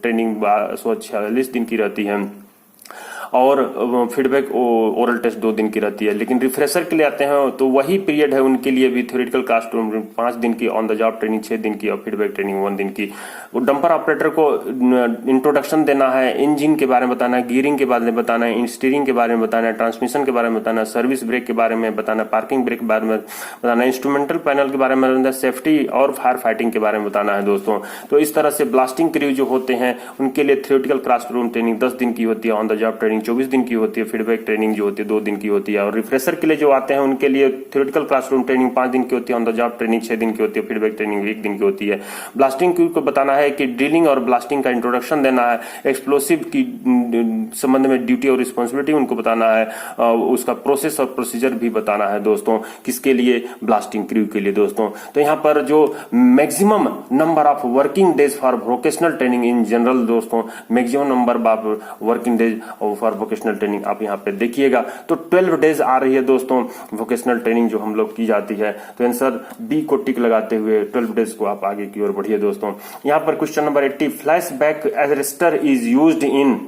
ट्रेनिंग 146 दिन की रहती है और फीडबैक ओरल टेस्ट 2 दिन की रहती है। लेकिन रिफ्रेशर के लिए आते हैं तो वही पीरियड है उनके लिए भी, थ्योरेटिकल क्लास 5 दिन की, ऑन द जॉब ट्रेनिंग 6 दिन की और फीडबैक ट्रेनिंग 1 दिन की। डंपर ऑपरेटर को इंट्रोडक्शन देना है, इंजन के बारे में बताना है, गियरिंग के बारे में बताना है, स्टीयरिंग के बारे में बताना है, ट्रांसमिशन के बारे में बताना है, सर्विस ब्रेक के बारे में बताना है, पार्किंग ब्रेक के बारे में बताना है, इंस्ट्रूमेंटल पैनल के बारे में बताना है, सेफ्टी और फायर फाइटिंग के बारे में बताना है दोस्तों। तो इस तरह से ब्लास्टिंग क्रू जो होते हैं उनके लिए थ्योरेटिकल क्लासरूम ट्रेनिंग 10 दिन की होती है, ऑन द जॉब ट्रेनिंग 24 दिन की होती है, फीडबैक ट्रेनिंग जो होती है 2 दिन की होती है। और रिफ्रेशर के लिए जो आते हैं उनके लिए थ्योरेटिकल क्लासरूम ट्रेनिंग 5 दिन की होती है, ऑन द जॉब ट्रेनिंग 6 दिन की होती है, फीडबैक ट्रेनिंग 1 दिन की होती है। ब्लास्टिंग क्रू को बताना है कि ड्रिलिंग और ब्लास्टिंग का इंट्रोडक्शन देना है, एक्सप्लोसिव की संबंध में ड्यूटी और रिस्पॉन्सिबिलिटी उनको बताना है, उसका प्रोसेस और प्रोसीजर भी बताना है दोस्तों। किसके लिए? ब्लास्टिंग क्रू के लिए दोस्तों। तो यहाँ पर जो maximum number of working days for vocational training in general दोस्तों, maximum number of working days for vocational training आप यहाँ पे देखिएगा तो 12 डेज आ रही है दोस्तों वोकेशनल ट्रेनिंग जो हम लोग की जाती है। तो आंसर बी को टिक लगाते हुए 12 डेज को आप आगे की ओर बढ़िए दोस्तों। यहाँ पर question number 80, flashback arrester is used in,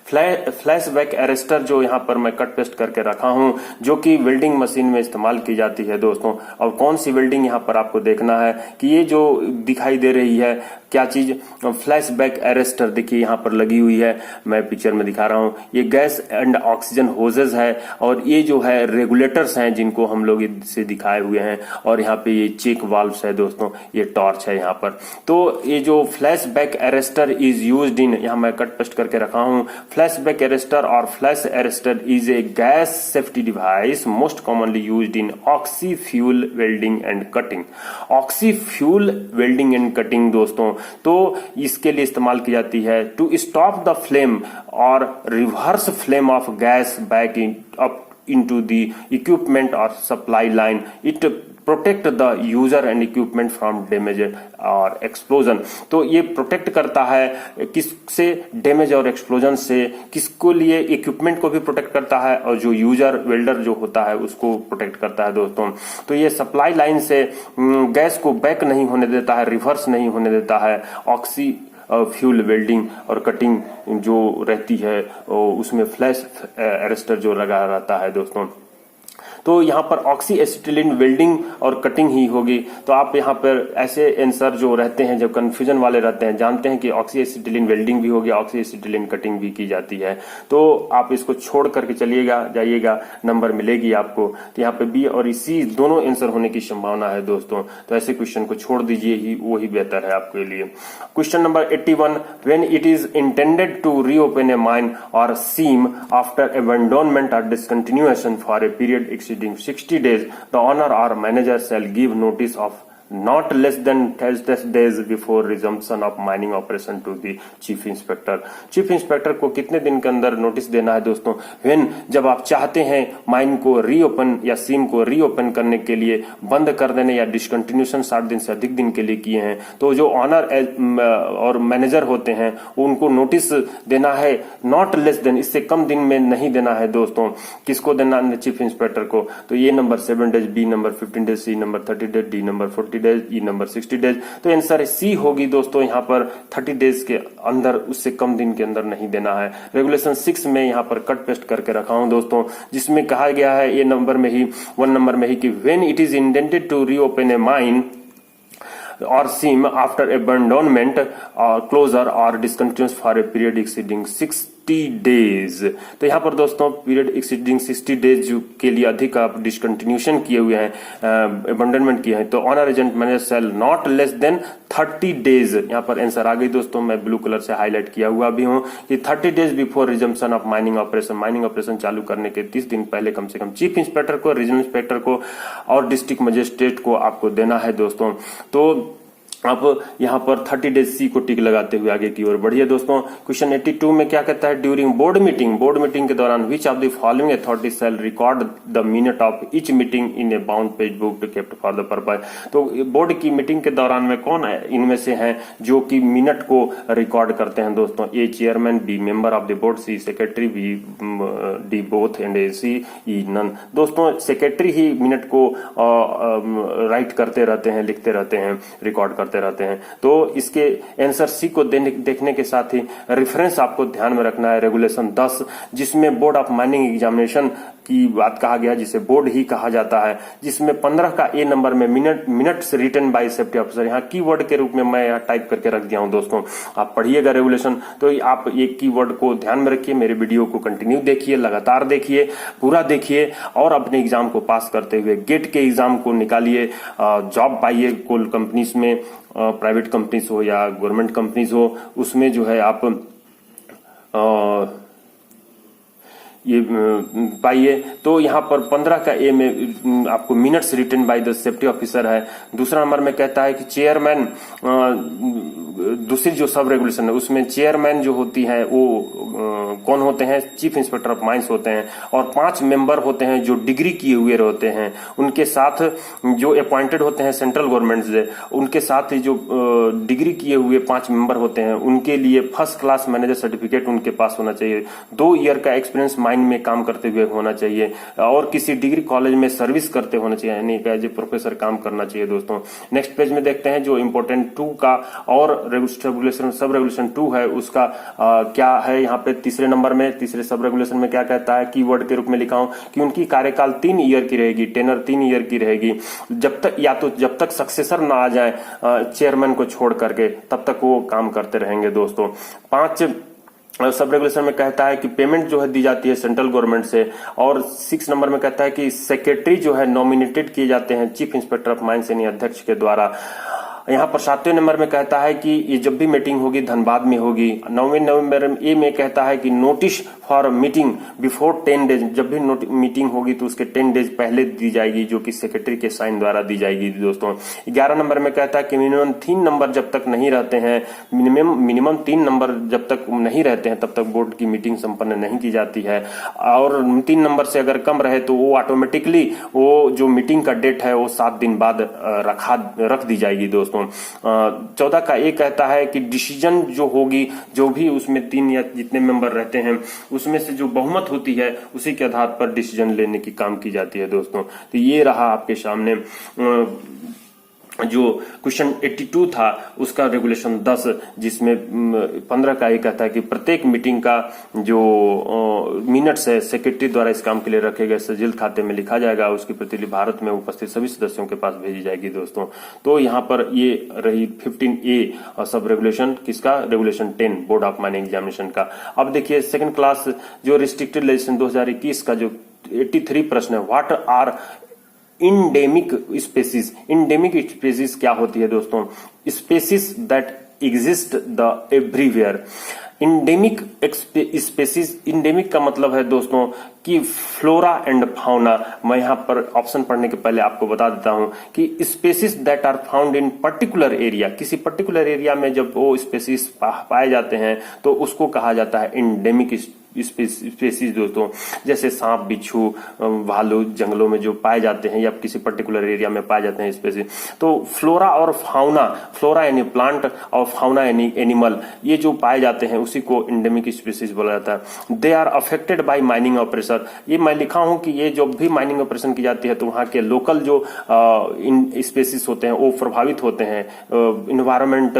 flashback arrester जो यहाँ पर मैं कट पेस्ट करके रखा हूं जो कि वेल्डिंग मशीन में इस्तेमाल की जाती है दोस्तों। और कौन सी वेल्डिंग यहाँ पर आपको देखना है कि ये जो दिखाई दे रही है क्या चीज, फ्लैशबैक अरेस्टर देखिए यहाँ पर लगी हुई है, मैं पिक्चर में दिखा रहा हूँ। ये गैस एंड ऑक्सीजन होजेस है और ये जो है रेगुलेटर्स हैं जिनको हम लोग इसे दिखाए हुए हैं। और यहाँ पे ये चेक वाल्व्स है दोस्तों, ये टॉर्च है यहाँ पर। तो ये जो flashback arrester is used in, यहाँ मैं कट पेस्ट करके रखा हूँ। फ्लैशबैक अरेस्टर और flash arrester is a gas safety device most commonly used in oxy fuel welding and cutting. Oxy fuel welding and cutting दोस्तों, तो इसके लिए इस्तेमाल की जाती है टू स्टॉप द फ्लेम और reverse flame of gas back up into the equipment or supply line. It protect the user and equipment from damage और explosion. तो ये प्रोटेक्ट करता है किससे? डैमेज और एक्सप्लोजन से। किसको लिए? इक्विपमेंट को भी प्रोटेक्ट करता है और जो यूजर वेल्डर जो होता है उसको प्रोटेक्ट करता है दोस्तों। तो ये सप्लाई लाइन से गैस को बैक नहीं होने देता है, रिवर्स नहीं होने देता है। ऑक्सी फ्यूल वेल्डिंग और कटिंग जो रहती है उसमें फ्लैश अरेस्टर जो लगा रहता है दोस्तों। तो यहाँ पर ऑक्सी एसिटिलीन वेल्डिंग और कटिंग ही होगी। तो आप यहाँ पर ऐसे आंसर जो रहते हैं, जब कंफ्यूजन वाले रहते हैं, जानते हैं कि ऑक्सी एसिटिलीन वेल्डिंग भी होगी, ऑक्सी एसिटिलीन कटिंग भी की जाती है। तो आप इसको छोड़ करके चलिएगा, जाइएगा, नंबर मिलेगी आपको। तो यहाँ पे बी और सी दोनों आंसर होने की संभावना है दोस्तों। तो ऐसे क्वेश्चन को छोड़ दीजिए, ही वही बेहतर है आपके लिए। Question number 81, when it is intended to reopen a mine or seam after abandonment or discontinuation for a period exceeding 60 days, the owner or manager shall give notice of not less than 10 days before resumption of mining operation to the chief inspector. Chief inspector को कितने दिन के अंदर notice देना है दोस्तों? When, जब आप चाहते हैं माइन को रीओपन या सीम को रीओपन करने के लिए, बंद कर देने या डिसकंटिन्यूशन 60 दिन से अधिक दिन के लिए किए हैं, तो जो ऑनर और मैनेजर होते हैं उनको नोटिस देना है नॉट लेस देन, इससे कम दिन में नहीं देना है दोस्तों। किसको देना है? चीफ इंस्पेक्टर को। तो ये number 7 days, B number 15 days, C number 30 days, D number 40 50 days, E number 60 days. तो आंसर सी होगी दोस्तों यहाँ पर 30 डेज के अंदर, उससे कम दिन के अंदर नहीं देना है। रेगुलेशन 6 में यहाँ पर कट पेस्ट करके रखा हूं दोस्तों, जिसमें कहा गया है ए नंबर में ही 1 नंबर में ही कि when it is intended to reopen a mine or seam after abandonment or closure or discontinuance for a period exceeding 60 days। तो यहाँ पर दोस्तों पीरियड एक्सीडिंग 60 डेज के लिए अधिक आप डिसकंटिन्यूशन किए हुए हैं, अबंडनमेंट किए हैं, तो owner agent manager shall not less than 30 days. यहाँ पर आंसर आ गई दोस्तों, मैं ब्लू कलर से हाईलाइट किया हुआ भी हूँ कि 30 days before resumption of mining operation, mining operation चालू करने के 30 दिन पहले कम से कम चीफ इंस्पेक्टर को, रीजनल इंस्पेक्टर को और डिस्ट्रिक्ट मजिस्ट्रेट को आपको देना है दोस्तों। तो आप यहाँ पर 30 डेज सी को टिक लगाते हुए आगे की ओर बढ़िए दोस्तों। क्वेश्चन 82 में क्या कहता है, ड्यूरिंग बोर्ड मीटिंग के दौरान विच of the following authority shell record the minute of each meeting in A bound page book kept for the purpose. तो बोर्ड की मीटिंग के दौरान में कौन इनमें से हैं जो कि मिनट को रिकॉर्ड करते हैं दोस्तों? A chairman, B member of the board, C secretary, B D both and A C E none. दोस्तों सेक्रेटरी ही मिनट को राइट करते रहते हैं, लिखते रहते हैं, रिकॉर्ड करते रहते हैं। तो इसके आंसर सी को देखने के साथ ही रेफरेंस आपको ध्यान में रखना है रेगुलेशन 10, जिसमें बोर्ड ऑफ माइनिंग एग्जामिनेशन की बात कहा गया, जिसे बोर्ड ही कहा जाता है, जिसमें 15 का ए नंबर में minutes written by safety officer, यहाँ कीवर्ड के रूप में मैं यहाँ टाइप करके रख दिया हूं दोस्तों। आप पढ़िएगा रेगुलेशन, तो आप ये कीवर्ड को ध्यान में रखिए, मेरे वीडियो को कंटिन्यू देखिए, लगातार देखिए, पूरा देखिए और अपने एग्जाम को पास करते हुए गेट के एग्जाम को निकालिए, जॉब पाइए कोल कंपनीज में, प्राइवेट कंपनीज हो या गवर्नमेंट कंपनीज हो, उसमें जो है आप ये पाइए। तो यहाँ पर 15 का ए में आपको minutes written by the safety officer है। दूसरा नंबर में कहता है कि चेयरमैन, दूसरी जो सब रेगुलेशन है उसमें चेयरमैन जो होती है वो कौन होते हैं? चीफ इंस्पेक्टर ऑफ माइंस होते हैं, और 5 मेंबर होते हैं जो डिग्री किए हुए होते हैं, उनके साथ जो अपॉइंटेड होते हैं सेंट्रल गवर्नमेंट से, उनके साथ ही जो डिग्री किए हुए 5 मेंबर होते हैं उनके लिए फर्स्ट क्लास मैनेजर सर्टिफिकेट उनके पास होना चाहिए, 2 ईयर का एक्सपीरियंस माइन में काम करते हुए होना चाहिए, और किसी डिग्री कॉलेज में सर्विस करते होना चाहिए, यानी एज ए प्रोफेसर काम करना चाहिए दोस्तों। नेक्स्ट पेज में देखते हैं जो इंपोर्टेंट 2 का और रेगुलेशन सब रेगुलेशन 2 है उसका क्या है। यहाँ पे तीसरे नंबर में, तीसरे सब रेगुलेशन में क्या कहता है, कीवर्ड के रूप में लिखा हूं कि उनकी कार्यकाल 3 ईयर की रहेगी, टेनर 3 ईयर की रहेगी, जब तक या तो जब तक सक्सेसर ना आ जाए चेयरमैन को छोड़ करके, तब तक वो काम करते रहेंगे दोस्तों। 5 सब रेगुलेशन में कहता है कि पेमेंट जो है दी जाती है सेंट्रल गवर्नमेंट से, और 6 नंबर में कहता है कि सेक्रेटरी जो है नॉमिनेटेड किए जाते हैं चीफ इंस्पेक्टर ऑफ माइंस यानी अध्यक्ष के द्वारा। यहाँ पर 7वें नंबर में कहता है कि ये जब भी मीटिंग होगी धनबाद में होगी। 9वें नंबर ए में कहता है कि notice for meeting before 10 days, जब भी मीटिंग होगी तो उसके 10 डेज पहले दी जाएगी, जो कि सेक्रेटरी के साइन द्वारा दी जाएगी दोस्तों। 11 नंबर में कहता है कि मिनिमम 3 नंबर जब तक नहीं रहते हैं, मिनिमम 3 नंबर जब तक नहीं रहते हैं तब तक बोर्ड की मीटिंग संपन्न नहीं की जाती है, और 3 नंबर से अगर कम रहे तो वो ऑटोमेटिकली वो जो मीटिंग का डेट है वो 7 दिन बाद रख दी जाएगी दोस्तों। 14 का ये कहता है कि डिसीजन जो होगी, जो भी उसमें 3 या जितने मेंबर रहते हैं उसमें से जो बहुमत होती है उसी के आधार पर डिसीजन लेने की काम की जाती है दोस्तों। तो ये रहा आपके सामने जो क्वेश्चन 82 था उसका रेगुलेशन 10, जिसमें 15 का ये कहता है कि प्रत्येक मीटिंग का जो मिनट्स है सेक्रेटरी द्वारा इस काम के लिए रखे गए सजील खाते में लिखा जाएगा, उसकी प्रतिलिपि भारत में उपस्थित सभी सदस्यों के पास भेजी जाएगी दोस्तों। तो यहाँ पर ये रही 15A सब रेगुलेशन, किसका? Regulation 10 board of mining examination का। अब देखिए सेकंड क्लास जो रिस्ट्रिक्टेड लेजिस्लेशन 2021 का जो 83 प्रश्न है, what are endemic species. Endemic species क्या होती है दोस्तों? Species that exist the everywhere. Endemic species, endemic का मतलब है दोस्तों कि फ्लोरा एंड फाउना। मैं यहाँ पर ऑप्शन पढ़ने के पहले आपको बता देता हूं कि species that are found in particular area, किसी पर्टिकुलर एरिया में जब वो स्पेसीज पाए जाते हैं तो उसको कहा जाता है इंडेमिक स्पेसीज दोस्तों, जैसे सांप, बिच्छू, भालू जंगलों में जो पाए जाते हैं या किसी पर्टिकुलर एरिया में पाए जाते हैं स्पेसीज। तो फ्लोरा और फाउना, फ्लोरा यानी प्लांट और फाउना यानी एनिमल, ये जो पाए जाते हैं उसी को एंडेमिक स्पेसीज बोला जाता है। They are affected by mining operation. ये मैं लिखा हूं कि ये जब भी माइनिंग ऑपरेशन की जाती है तो वहां के लोकल जो स्पेसीज होते हैं वो प्रभावित होते हैं, इन्वायरमेंट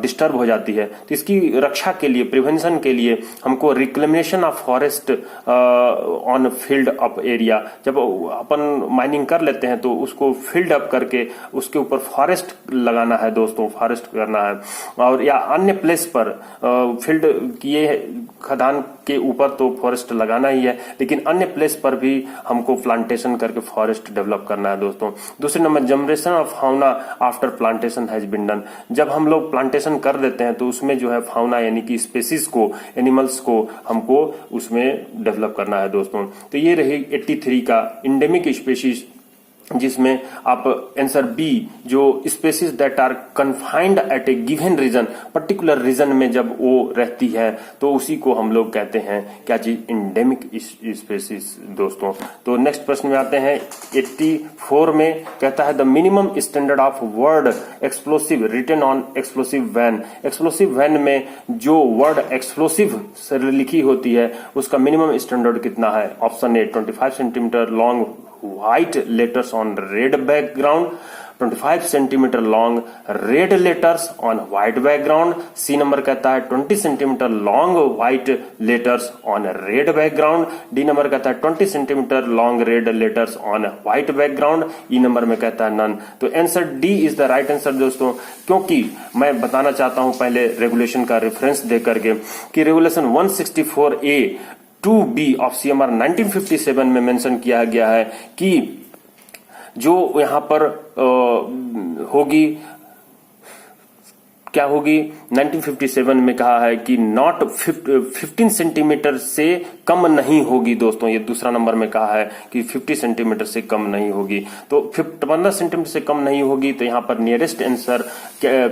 डिस्टर्ब हो जाती है। तो इसकी रक्षा के लिए, प्रिवेंशन के लिए हमको reclamation of forest on field up area, जब अपन माइनिंग कर लेते हैं तो उसको फील्ड अप करके उसके ऊपर फॉरेस्ट लगाना है दोस्तों, फॉरेस्ट करना है। और या अन्य प्लेस पर फील्ड किए खदान के ऊपर तो फॉरेस्ट लगाना ही है, लेकिन अन्य प्लेस पर भी हमको प्लांटेशन करके फॉरेस्ट डेवलप करना है दोस्तों। दूसरे number, generation of fauna after plantation has been done. जब हम लोग प्लांटेशन कर देते हैं तो उसमें जो है फाउना यानी कि स्पेसीज को, एनिमल्स को हमको उसमें डेवलप करना है दोस्तों। तो ये रही 83 का इंडेमिक स्पेसीज, जिसमें आप आंसर बी, जो species that are confined at a given region, particular region में जब वो रहती है तो उसी को हम लोग कहते हैं क्या चीज, इंडेमिक स्पेसीज दोस्तों। तो नेक्स्ट प्रश्न में आते हैं 84 में, कहता है the minimum standard of word explosive written on explosive van. Explosive van में जो वर्ड एक्सप्लोसिव से लिखी होती है उसका मिनिमम स्टैंडर्ड कितना है? Option A 25 centimetre long white letters on red background, 25 centimetre long red letters on white background. C number कहता है 20 centimetre long white letters on red background. D number कहता है 20 centimetre long red letters on white background. E number में कहता है none. तो answer D is the right answer दोस्तों, क्योंकि मैं बताना चाहता हूं पहले रेगुलेशन का रेफरेंस दे करके कि regulation 164A 2B of CMR 1957 में मेंशन किया गया है कि जो यहां पर होगी, क्या होगी, 1957 में कहा है कि नॉट 15 सेंटीमीटर से कम नहीं होगी दोस्तों। ये दूसरा नंबर में कहा है कि 50 सेंटीमीटर से कम नहीं होगी। तो 15 सेंटीमीटर से कम नहीं होगी, तो यहाँ पर नियरेस्ट आंसर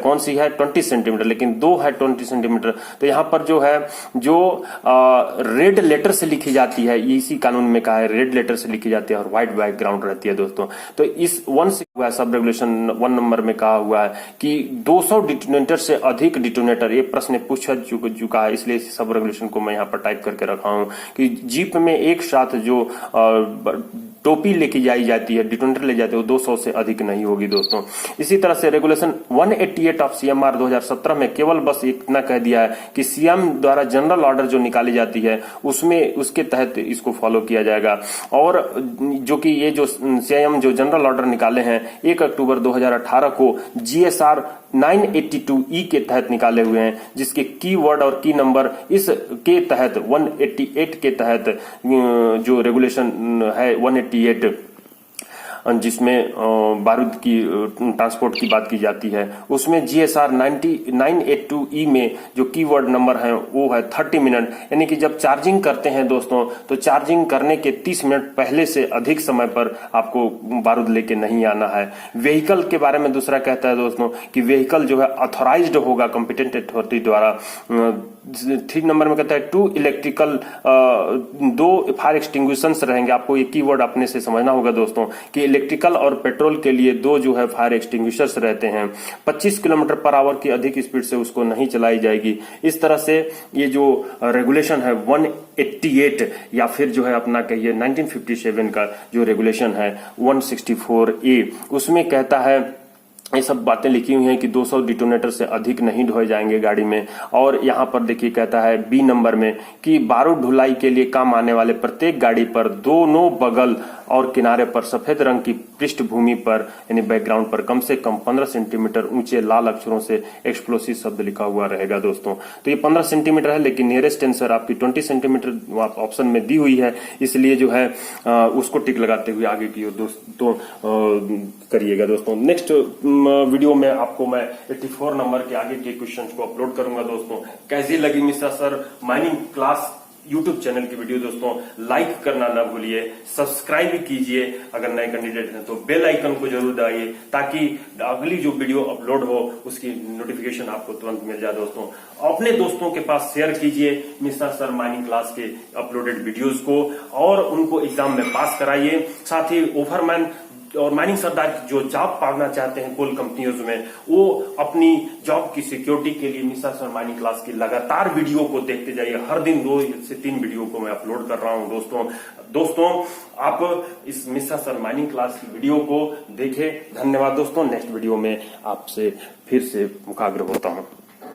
कौन सी है? 20 सेंटीमीटर, लेकिन दो है 20 सेंटीमीटर। तो यहाँ पर जो है, जो रेड लेटर से लिखी जाती है, इसी कानून में कहा है रेड लेटर से लिखी जाती है और व्हाइट बैकग्राउंड रहती है दोस्तों। तो इस 1 से हुआ सब रेगुलेशन 1 नंबर में कहा हुआ है कि 200 डिटोनेटर से अधिक डिटोनेटर, ये प्रश्न पूछा चुका है, इसलिए सब रेगुलेशन को मैं यहाँ पर टाइप करके रखा हूं कि जीप में एक साथ जो टोपी लेके जाई जाती है, डिटोनेटर ले जाते हैं, वो 200 से अधिक नहीं होगी दोस्तों। इसी तरह से रेगुलेशन 188 ऑफ CMR 2017 में केवल बस इतना कह दिया है कि CM द्वारा जनरल ऑर्डर जो निकाली जाती है उसमें, उसके तहत इसको फॉलो किया जाएगा। और जो कि ये जो CM जो जनरल ऑर्डर निकाले हैं 1 अक्टूबर 2018 को GSR 982E के तहत निकाले हुए हैं, जिसके की वर्ड और की नंबर इस के तहत 188 के तहत जो रेगुलेशन है 188, जिसमें बारूद की ट्रांसपोर्ट की बात की जाती है, उसमें GSR 982E में जो कीवर्ड नंबर है वो है 30 मिनट। यानी कि जब चार्जिंग करते हैं दोस्तों, तो चार्जिंग करने के 30 मिनट पहले से अधिक समय पर आपको बारूद लेके नहीं आना है। व्हीकल के बारे में दूसरा कहता है दोस्तों कि व्हीकल जो है ऑथोराइज्ड होगा कॉम्पिटेंट अथॉरिटी द्वारा। 3 नंबर में कहता है 2 इलेक्ट्रिकल 2 फायर एक्सटिंग्विशर्स रहेंगे। आपको ये कीवर्ड अपने से समझना होगा दोस्तों कि इलेक्ट्रिकल और पेट्रोल के लिए 2 जो है फायर एक्सटिंग्विशर्स रहते हैं। 25 किलोमीटर पर आवर की अधिक स्पीड से उसको नहीं चलाई जाएगी। इस तरह से ये जो रेगुलेशन है 188 या फिर जो है अपना कहिए 1957 का जो रेगुलेशन है 164A, उसमें कहता है, ये सब बातें लिखी हुई हैं कि 200 डिटोनेटर से अधिक नहीं ढोए जाएंगे गाड़ी में। और यहाँ पर देखिए कहता है बी नंबर में कि बारूद ढुलाई के लिए काम आने वाले प्रत्येक गाड़ी पर दोनों बगल और किनारे पर सफेद रंग की पृष्ठभूमि पर यानी बैकग्राउंड पर कम से कम 15 सेंटीमीटर ऊंचे लाल अक्षरों से एक्सप्लोसिव शब्द लिखा हुआ रहेगा दोस्तों। तो ये 15 सेंटीमीटर है, लेकिन नियरेस्ट आंसर आपकी 20 सेंटीमीटर ऑप्शन में दी हुई है, इसलिए जो है उसको टिक लगाते हुए आगे की ओर दोस्तों करिएगा दोस्तों। नेक्स्ट वीडियो में आपको मैं 84 नंबर के आगे के क्वेश्चन को अपलोड करूंगा दोस्तों। कैसी लगी Mishra sir mining class YouTube channel की वीडियो दोस्तों लाइक करना ना भूलिए, सब्सक्राइब कीजिए, अगर नए कैंडिडेट हैं तो बेल आइकन को जरूर दबाइए ताकि अगली जो वीडियो अपलोड हो उसकी नोटिफिकेशन आपको तुरंत मिल जाए। दोस्तों अपने दोस्तों के पास शेयर कीजिए मिश्रा सर माइनिंग क्लास के अपलोडेड वीडियोस को और उनको एग्जाम में पास कराइए। साथ ही ओवरमैन और माइनिंग सरदार जो जॉब पाना चाहते हैं कोल कंपनियों में, वो अपनी जॉब की सिक्योरिटी के लिए मिश्रा सर माइनिंग क्लास की लगातार वीडियो को देखते जाइए। हर दिन 2 से 3 वीडियो को मैं अपलोड कर रहा हूं दोस्तों आप इस मिश्रा सर माइनिंग क्लास की वीडियो को देखें। धन्यवाद दोस्तों। नेक्स्ट वीडियो में आपसे फिर से मुखाग्र होता हूं।